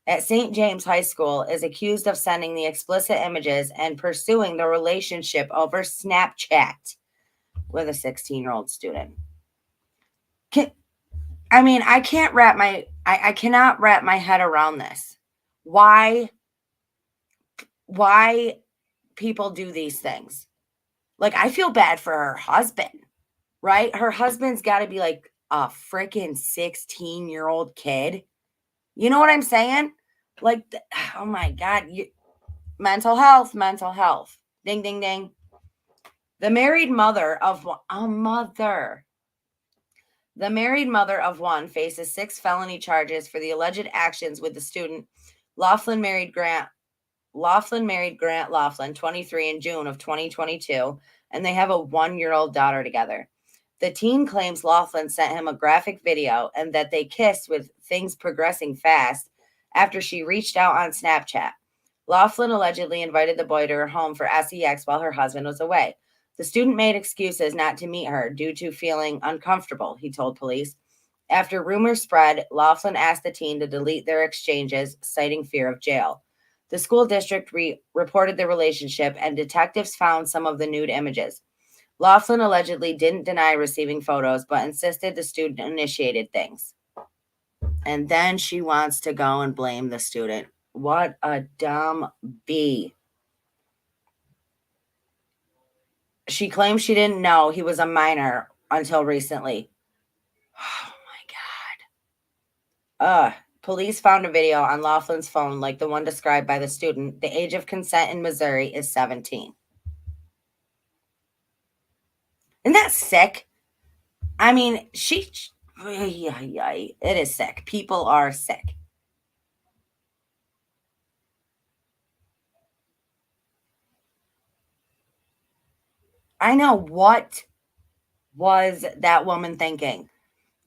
A: at St. James High School, is accused of sending the explicit images and pursuing the relationship over Snapchat with a 16-year-old student. I cannot wrap my head around this. Why people do these things? Like, I feel bad for her husband, right? Her husband's got to be like a freaking 16-year-old kid. You know what I'm saying? Like, oh my God. Mental health. Ding, ding, ding. The married mother of one faces 6 felony charges for the alleged actions with the student. Laughlin married Grant Laughlin, 23, in June of 2022, and they have a 1-year-old daughter together. The teen claims Laughlin sent him a graphic video and that they kissed with things progressing fast after she reached out on Snapchat. Laughlin allegedly invited the boy to her home for sex while her husband was away. The student made excuses not to meet her due to feeling uncomfortable, he told police. After rumors spread, Laughlin asked the teen to delete their exchanges, citing fear of jail. The school district reported the relationship, and detectives found some of the nude images. Laughlin allegedly didn't deny receiving photos, but insisted the student initiated things. And then she wants to go and blame the student. What a dumb bee. She claims she didn't know he was a minor until recently. Oh my God. Police found a video on Laughlin's phone like the one described by the student. The age of consent in Missouri is 17. Isn't that sick? I mean, it is sick. People are sick. I know, what was that woman thinking?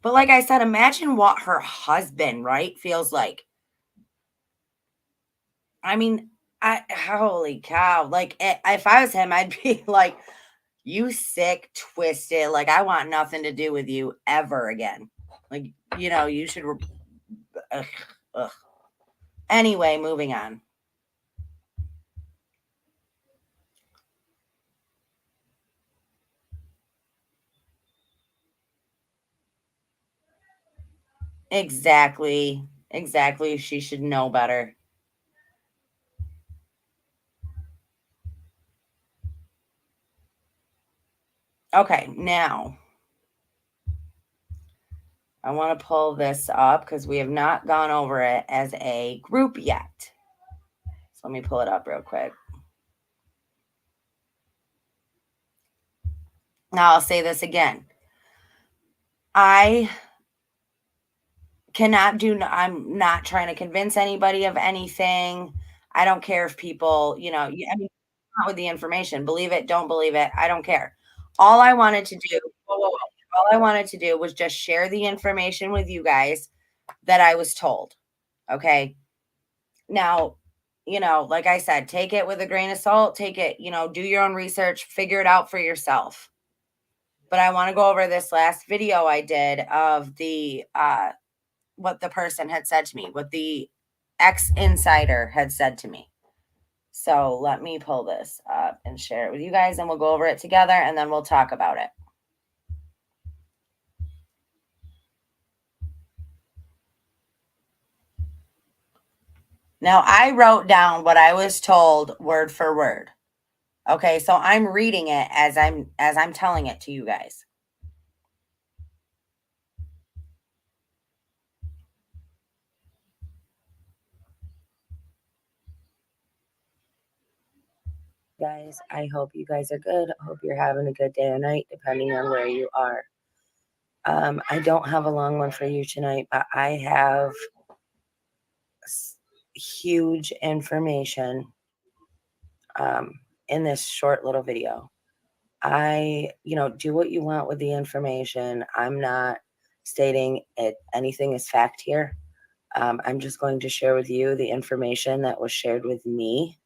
A: But like I said, imagine what her husband, right, feels like. I mean, holy cow. Like, if I was him, I'd be like, you sick, twisted. Like, I want nothing to do with you ever again. Like, you should. Ugh. Anyway, moving on. Exactly. She should know better. Okay, now I want to pull this up because we have not gone over it as a group yet. So let me pull it up real quick. Now I'll say this again. I'm not trying to convince anybody of anything. I don't care if people, not with the information, believe it, don't believe it. I don't care. All I wanted to do, all I wanted to do was just share the information with you guys that I was told. Okay. Now, like I said, take it with a grain of salt, take it, do your own research, figure it out for yourself. But I want to go over this last video I did of the, what the person had said to me, what the ex-insider had said to me. So let me pull this up and share it with you guys, and we'll go over it together, and then we'll talk about it. Now, I wrote down what I was told word for word. Okay, so I'm reading it as I'm telling it to you guys. Guys, I hope you guys are good. I hope you're having a good day or night, depending on where you are. I don't have a long one for you tonight, but I have huge information in this short little video. Do what you want with the information. I'm not stating anything is fact here. I'm just going to share with you the information that was shared with me.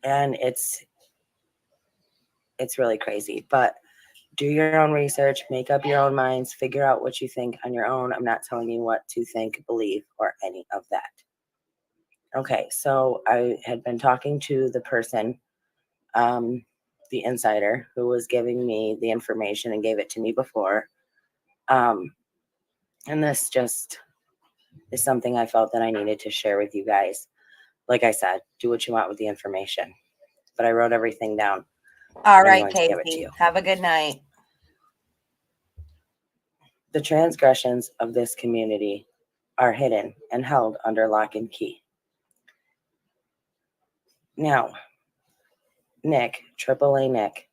A: And it's really crazy, but do your own research, make up your own minds, figure out what you think on your own. I'm not telling you what to think, believe, or any of that. Okay, so I had been talking to the person, the insider, who was giving me the information and gave it to me before. And this just is something I felt that I needed to share with you guys. Like I said, do what you want with the information. But I wrote everything down. All right, Casey. Have a good night. The transgressions of this community are hidden and held under lock and key. Now, Nick, AAA Nick,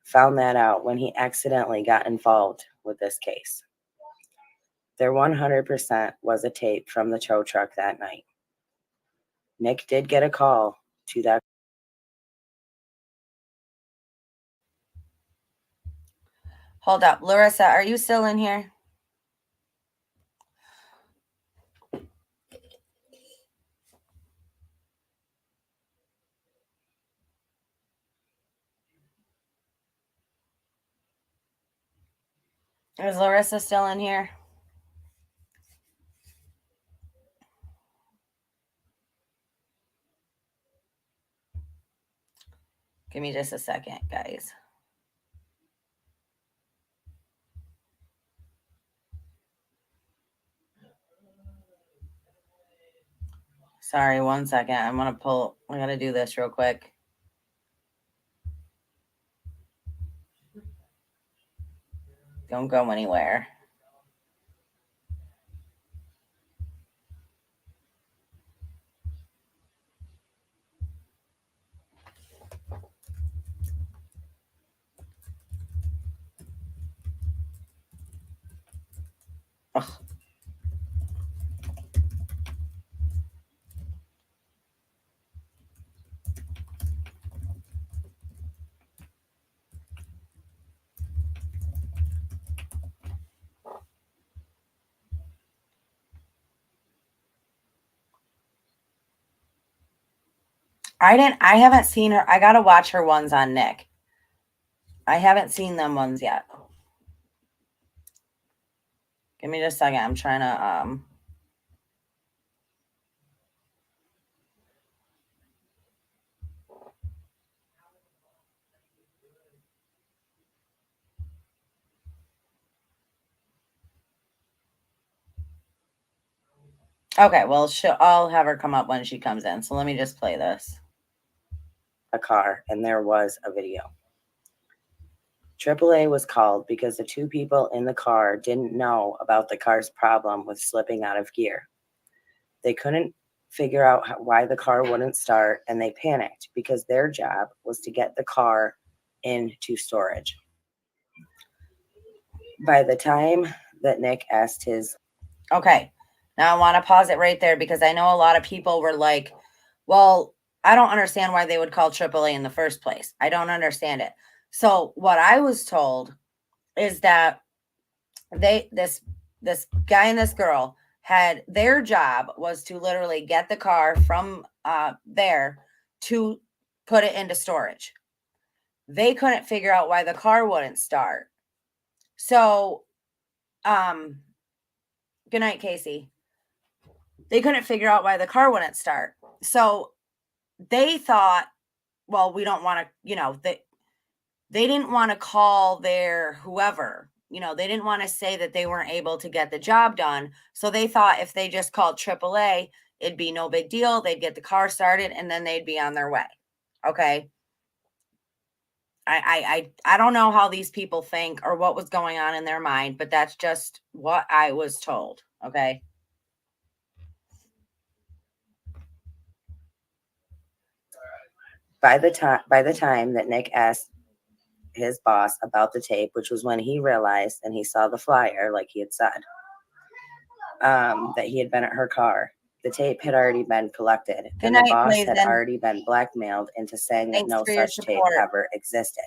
A: found that out when he accidentally got involved with this case. There 100% was a tape from the tow truck that night. Nick did get a call to that. Hold up. Larissa, are you still in here? Is Larissa still in here? Give me just a second, guys. Sorry, 1 second. I gotta do this real quick. Don't go anywhere. Ugh. I haven't seen her. I gotta watch her ones on Nick. I haven't seen them ones yet. Give me just a second. I'm trying to Okay, well, I'll have her come up when she comes in. So let me just play this. A car, and there was a video. AAA was called because the two people in the car didn't know about the car's problem with slipping out of gear. They couldn't figure out why the car wouldn't start, and they panicked because their job was to get the car into storage. By the time that Nick asked his... Okay, now I want to pause it right there because I know a lot of people were like, well, I don't understand why they would call AAA in the first place. I don't understand it. So what I was told is that this guy and this girl had, their job was to literally get the car from there to put it into storage. They couldn't figure out why the car wouldn't start. So, good night, Casey. They couldn't figure out why the car wouldn't start. So they thought, well, we don't want to, you know, they didn't want to call their whoever, you know, they didn't want to say that they weren't able to get the job done. So they thought if they just called AAA, it'd be no big deal. They'd get the car started and then they'd be on their way. Okay. I don't know how these people think or what was going on in their mind, but that's just what I was told. Okay. By the time that Nick asked his boss about the tape, which was when he realized and he saw the flyer, like he had said, that he had been at her car, the tape had already been collected. And the boss had already been blackmailed into saying that no such tape ever existed.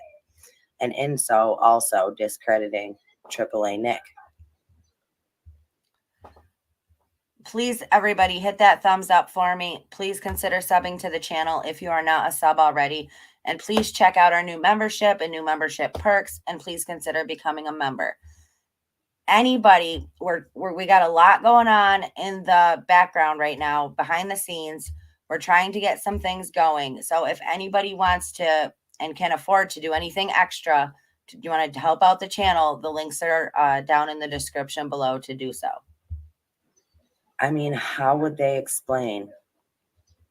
A: And in so also discrediting AAA Nick. Please, everybody, hit that thumbs up for me. Please consider subbing to the channel if you are not a sub already. And please check out our new membership and new membership perks. And please consider becoming a member. Anybody, we got a lot going on in the background right now, behind the scenes. We're trying to get some things going. So if anybody wants to and can afford to do anything extra, you want to help out the channel, the links are down in the description below to do so. I mean, how would they explain?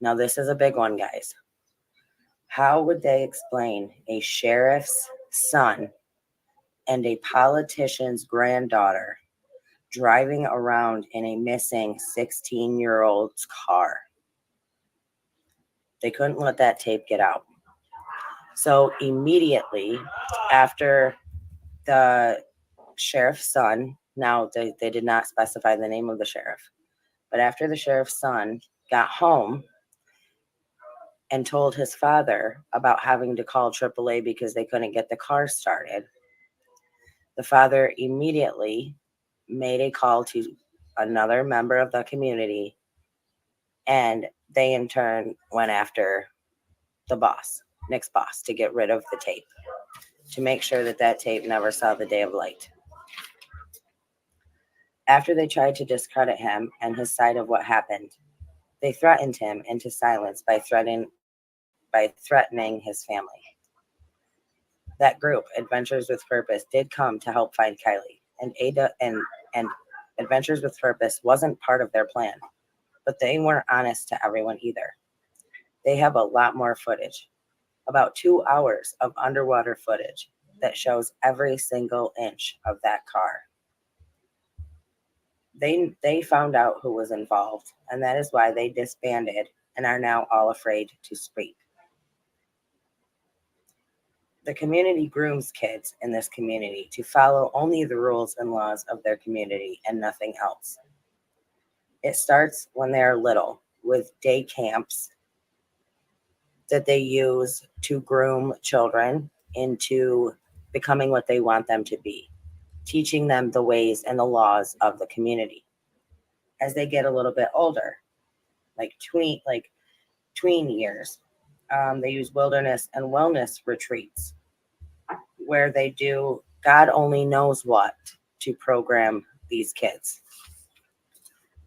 A: Now, this is a big one, guys. How would they explain a sheriff's son and a politician's granddaughter driving around in a missing 16-year-old's car? They couldn't let that tape get out. So immediately after the sheriff's son, now they did not specify the name of the sheriff, but after the sheriff's son got home and told his father about having to call AAA because they couldn't get the car started, the father immediately made a call to another member of the community, and they in turn went after the boss, Nick's boss, to get rid of the tape, to make sure that that tape never saw the day of light. After they tried to discredit him and his side of what happened, they threatened him into silence by threatening his family. That group, Adventures with Purpose, did come to help find Kylie, and Adventures with Purpose wasn't part of their plan, but they weren't honest to everyone either. They have a lot more footage, about 2 hours of underwater footage that shows every single inch of that car. They found out who was involved, and that is why they disbanded and are now all afraid to speak. The community grooms kids in this community to follow only the rules and laws of their community and nothing else. It starts when they are little with day camps that they use to groom children into becoming what they want them to be, teaching them the ways and the laws of the community. As they get a little bit older, like tween years, they use wilderness and wellness retreats where they do God only knows what to program these kids.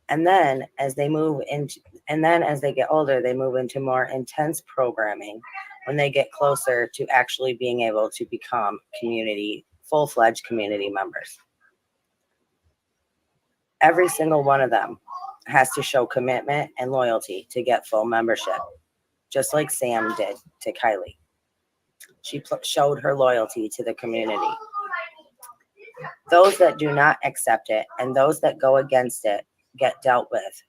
A: And then as they get older, they move into more intense programming when they get closer to actually being able to become full-fledged community members. Every single one of them, has to show commitment and loyalty to get full membership, just like Sam did to Kylie. She showed her loyalty to the community. Those that do not accept it and those that go against it get dealt with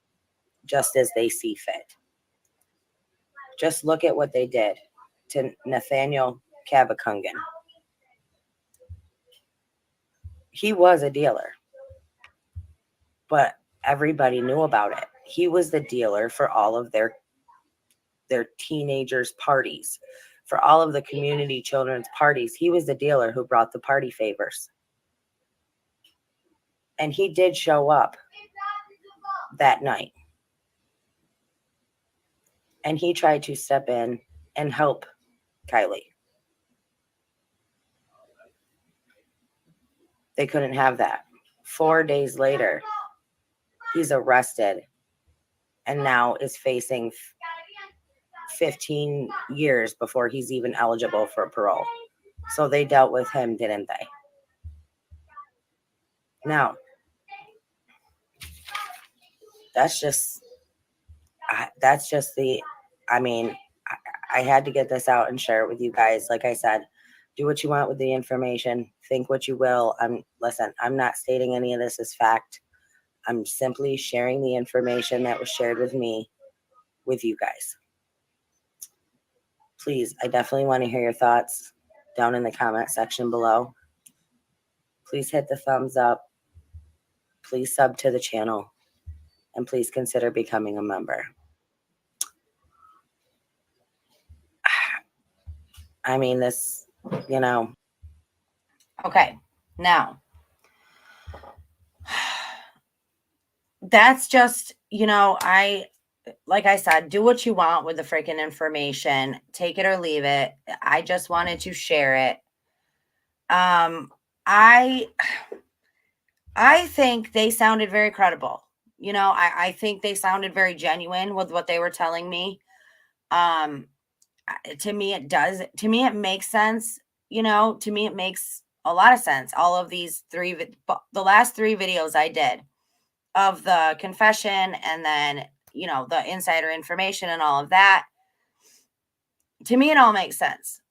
A: just as they see fit. Just look at what they did to Nathaniel Kabakungan. He was a dealer, but everybody knew about it. He was the dealer for all of their teenagers' parties, for all of the community children's parties. He was the dealer who brought the party favors. And he did show up that night. And he tried to step in and help Kylie. They couldn't have that. 4 days later, he's arrested and now is facing 15 years before he's even eligible for parole. So they dealt with him, didn't they? Now, that's just the, I mean, I had to get this out and share it with you guys. Like I said, do what you want with the information. Think what you will. Listen, I'm not stating any of this as fact. I'm simply sharing the information that was shared with me with you guys. Please, I definitely want to hear your thoughts down in the comment section below. Please hit the thumbs up. Please sub to the channel. And please consider becoming a member. I mean, this, you know. Okay, now. That's just, you know, like I said, do what you want with the freaking information. Take it or leave it. I just wanted to share it. I think they sounded very credible. You know, I think they sounded very genuine with what they were telling me. To me, it does. To me, it makes sense. You know, to me, it makes a lot of sense. All of these the last 3 videos I did of the confession and then, you know, the insider information and all of that. To me, it all makes sense.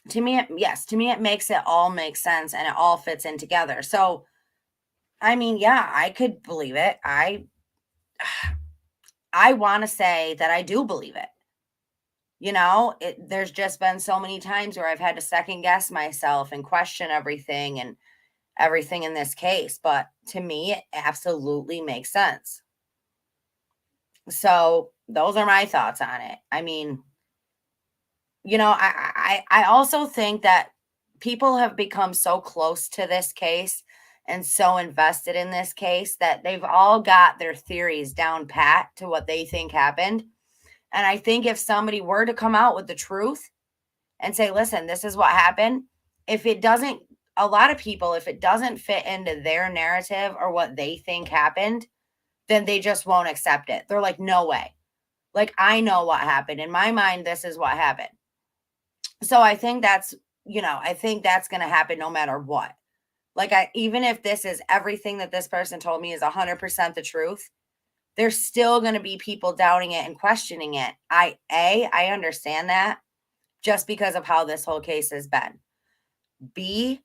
A: To me, it makes it all make sense and it all fits in together. So, I mean, yeah, I could believe it. I want to say that I do believe it. You know, there's just been so many times where I've had to second guess myself and question everything in this case. But to me, it absolutely makes sense. So those are my thoughts on it. I mean, you know, I also think that people have become so close to this case and so invested in this case that they've all got their theories down pat to what they think happened. And I think if somebody were to come out with the truth and say, listen, this is what happened, if it doesn't fit into their narrative or what they think happened, then they just won't accept it. They're like, no way. Like, I know what happened. In my mind, this is what happened. So I think that's, you know, I think that's going to happen no matter what. Like, even if this is everything that this person told me is 100% the truth, there's still going to be people doubting it and questioning it. I understand that just because of how this whole case has been. B,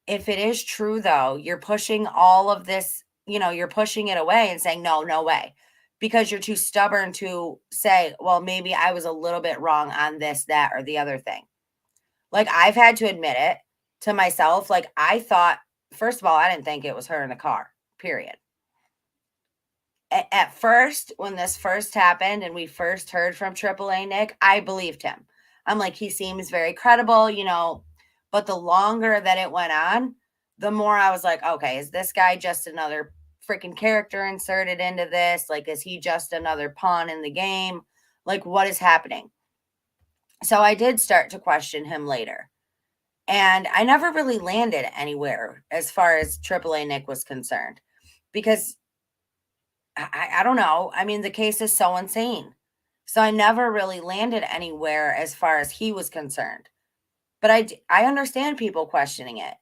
A: if it is true, though, you're pushing all of this, you know, you're pushing it away and saying, no way, because you're too stubborn to say, well, maybe I was a little bit wrong on this, that, or the other thing. Like, I've had to admit it to myself. Like, I thought, first of all, I didn't think it was her in the car, period. At first, when this first happened and we first heard from AAA Nick, I believed him. I'm like, he seems very credible, you know, but the longer that it went on, the more I was like, okay, is this guy just another freaking character inserted into this? Like, is he just another pawn in the game? Like, what is happening? So I did start to question him later. And I never really landed anywhere as far as AAA Nick was concerned, because I don't know. I mean, the case is so insane. So I never really landed anywhere as far as he was concerned. But I understand people questioning it.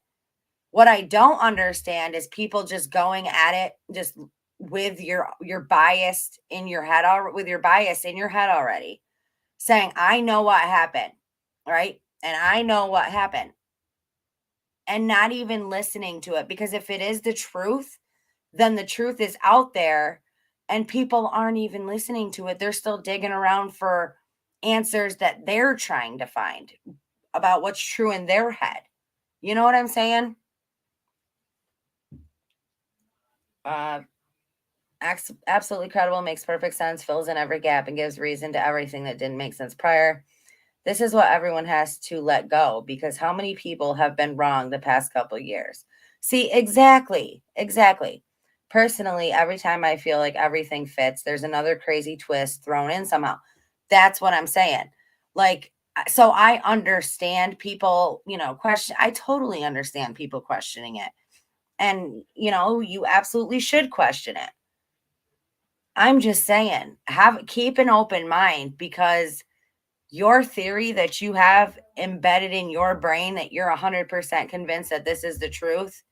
A: What I don't understand is people just going at it, just with your bias in your head, with your bias in your head already, saying, I know what happened, right? And I know what happened. And not even listening to it, because if it is the truth, then the truth is out there and people aren't even listening to it. They're still digging around for answers that they're trying to find about what's true in their head. You know what I'm saying? Absolutely credible, makes perfect sense, fills in every gap, and gives reason to everything that didn't make sense prior. This is what everyone has to let go, because how many people have been wrong the past couple of years? See, exactly. Personally, every time I feel like everything fits, there's another crazy twist thrown in somehow. That's what I'm saying. Like, so I understand people, question. I totally understand people questioning it. And, you absolutely should question it. I'm just saying, keep an open mind, because your theory that you have embedded in your brain that you're 100% convinced that this is the truth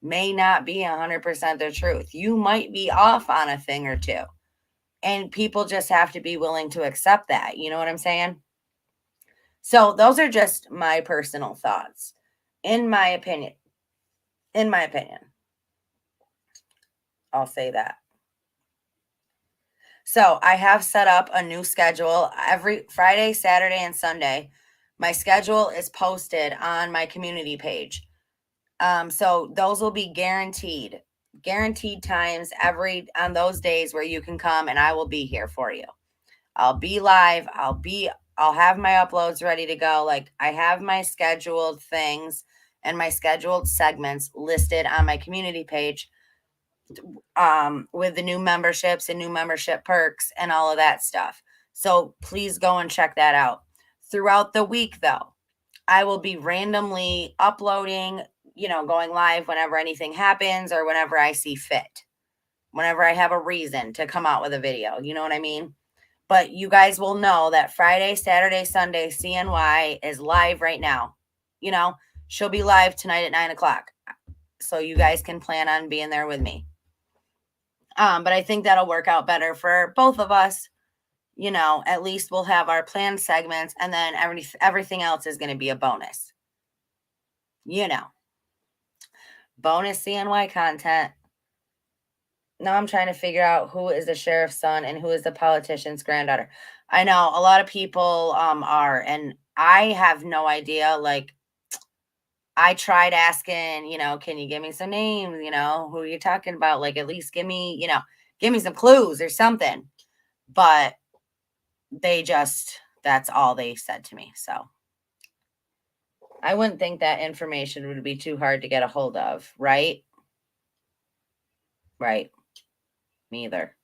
A: may not be 100% the truth. You might be off on a thing or two, and people just have to be willing to accept that. You know what I'm saying? So those are just my personal thoughts. In my opinion, I'll say that. So I have set up a new schedule every Friday, Saturday, and Sunday. My schedule is posted on my community page. So those will be guaranteed times on those days where you can come, and I will be here for you. I'll be live. I'll have my uploads ready to go. Like, I have my scheduled things and my scheduled segments listed on my community page, with the new memberships and new membership perks and all of that stuff. So please go and check that out. Throughout the week, though, I will be randomly uploading, going live whenever anything happens or whenever I see fit, whenever I have a reason to come out with a video. You know what I mean? But you guys will know that Friday, Saturday, Sunday, CNY is live right now. She'll be live tonight at 9:00. So you guys can plan on being there with me. But I think that'll work out better for both of us. At least we'll have our planned segments, and then everything else is going to be a bonus. Bonus CNY content. Now I'm trying to figure out who is the sheriff's son and who is the politician's granddaughter. I know a lot of people are, and I have no idea. Like, I tried asking, can you give me some names? Who you're talking about? Like, at least give me some clues or something. But that's all they said to me. So I wouldn't think that information would be too hard to get a hold of, right? Right. Me either.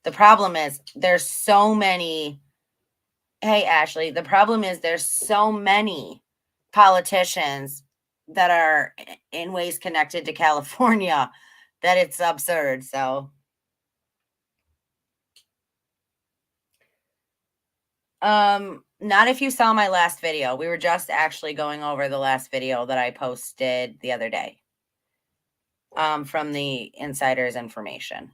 A: The problem is there's so many. Hey, Ashley, the problem is there's so many politicians that are in ways connected to California that it's absurd. So, not if you saw my last video. We were just actually going over the last video that I posted the other day, from the insider's information.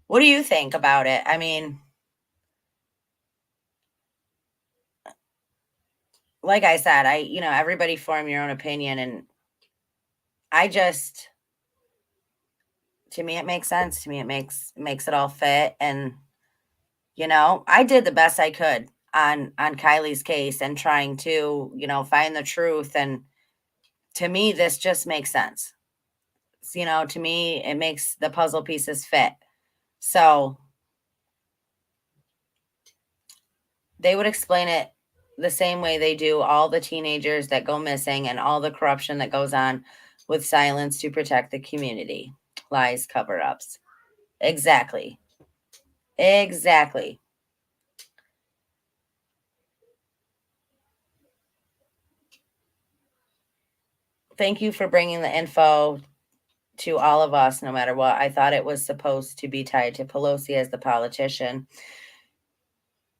A: What do you think about it? I mean, like I said, everybody form your own opinion, and to me, it makes sense. To me, it makes it all fit. And, I did the best I could on Kylie's case and trying to, find the truth. And to me, this just makes sense. To me, it makes the puzzle pieces fit. So they would explain it the same way they do all the teenagers that go missing and all the corruption that goes on, with silence to protect the community. Lies, cover-ups. Exactly. Thank you for bringing the info to all of us, no matter what. I thought it was supposed to be tied to Pelosi as the politician.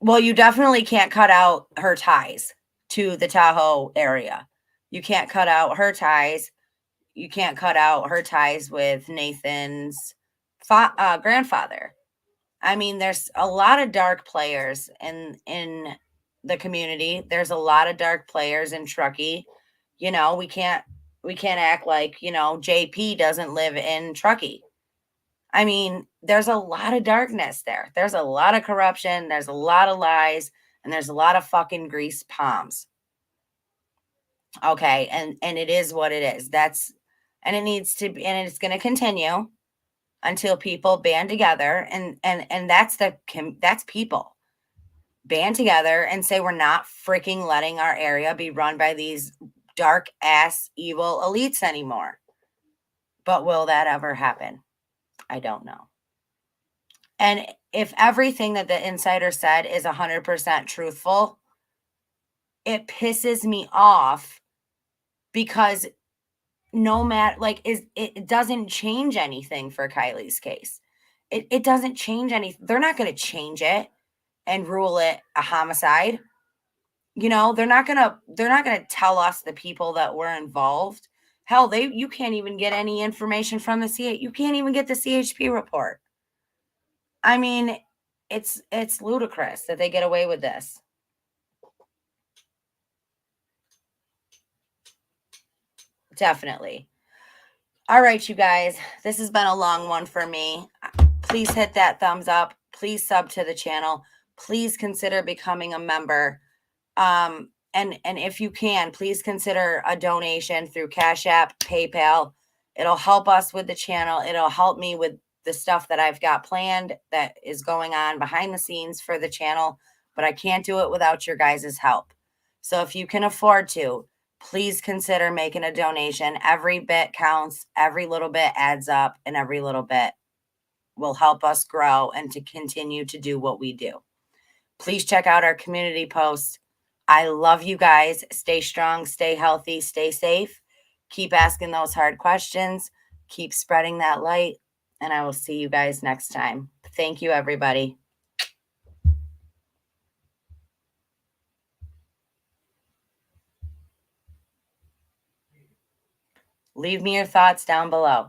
A: Well, you definitely can't cut out her ties to the Tahoe area. You can't cut out her ties. you can't cut out her ties with Nathan's grandfather. I mean, there's a lot of dark players in the community. There's a lot of dark players in Truckee. You know, we can't act like, you know, JP doesn't live in Truckee. I mean, there's a lot of darkness there. There's a lot of corruption. There's a lot of lies, and there's a lot of fucking greased palms. Okay, and it is what it is. And it needs to be, and it's going to continue until people band together, and that's people band together and say, we're not freaking letting our area be run by these dark ass evil elites anymore. But will that ever happen? I don't know. And if everything that the insider said is 100% truthful, it pisses me off, because no matter, like, it doesn't change anything for Kylie's case. It doesn't change anything. They're not going to change it and rule it a homicide. You know, they're not gonna tell us, the people that were involved. Hell, you can't even get any information from the you can't even get the CHP report. I mean, it's ludicrous that they get away with this. Definitely. All right, you guys, this has been a long one for me. Please hit that thumbs up. Please sub to the channel. Please consider becoming a member. And if you can, please consider a donation through Cash App, PayPal. It'll help us with the channel. It'll help me with the stuff that I've got planned that is going on behind the scenes for the channel, but I can't do it without your guys' help. So if you can afford to, please consider making a donation. Every bit counts. Every little bit adds up, and every little bit will help us grow and to continue to do what we do. Please check out our community posts. I love you guys. Stay strong, stay healthy, stay safe. Keep asking those hard questions. Keep spreading that light. And I will see you guys next time. Thank you, everybody. Leave me your thoughts down below.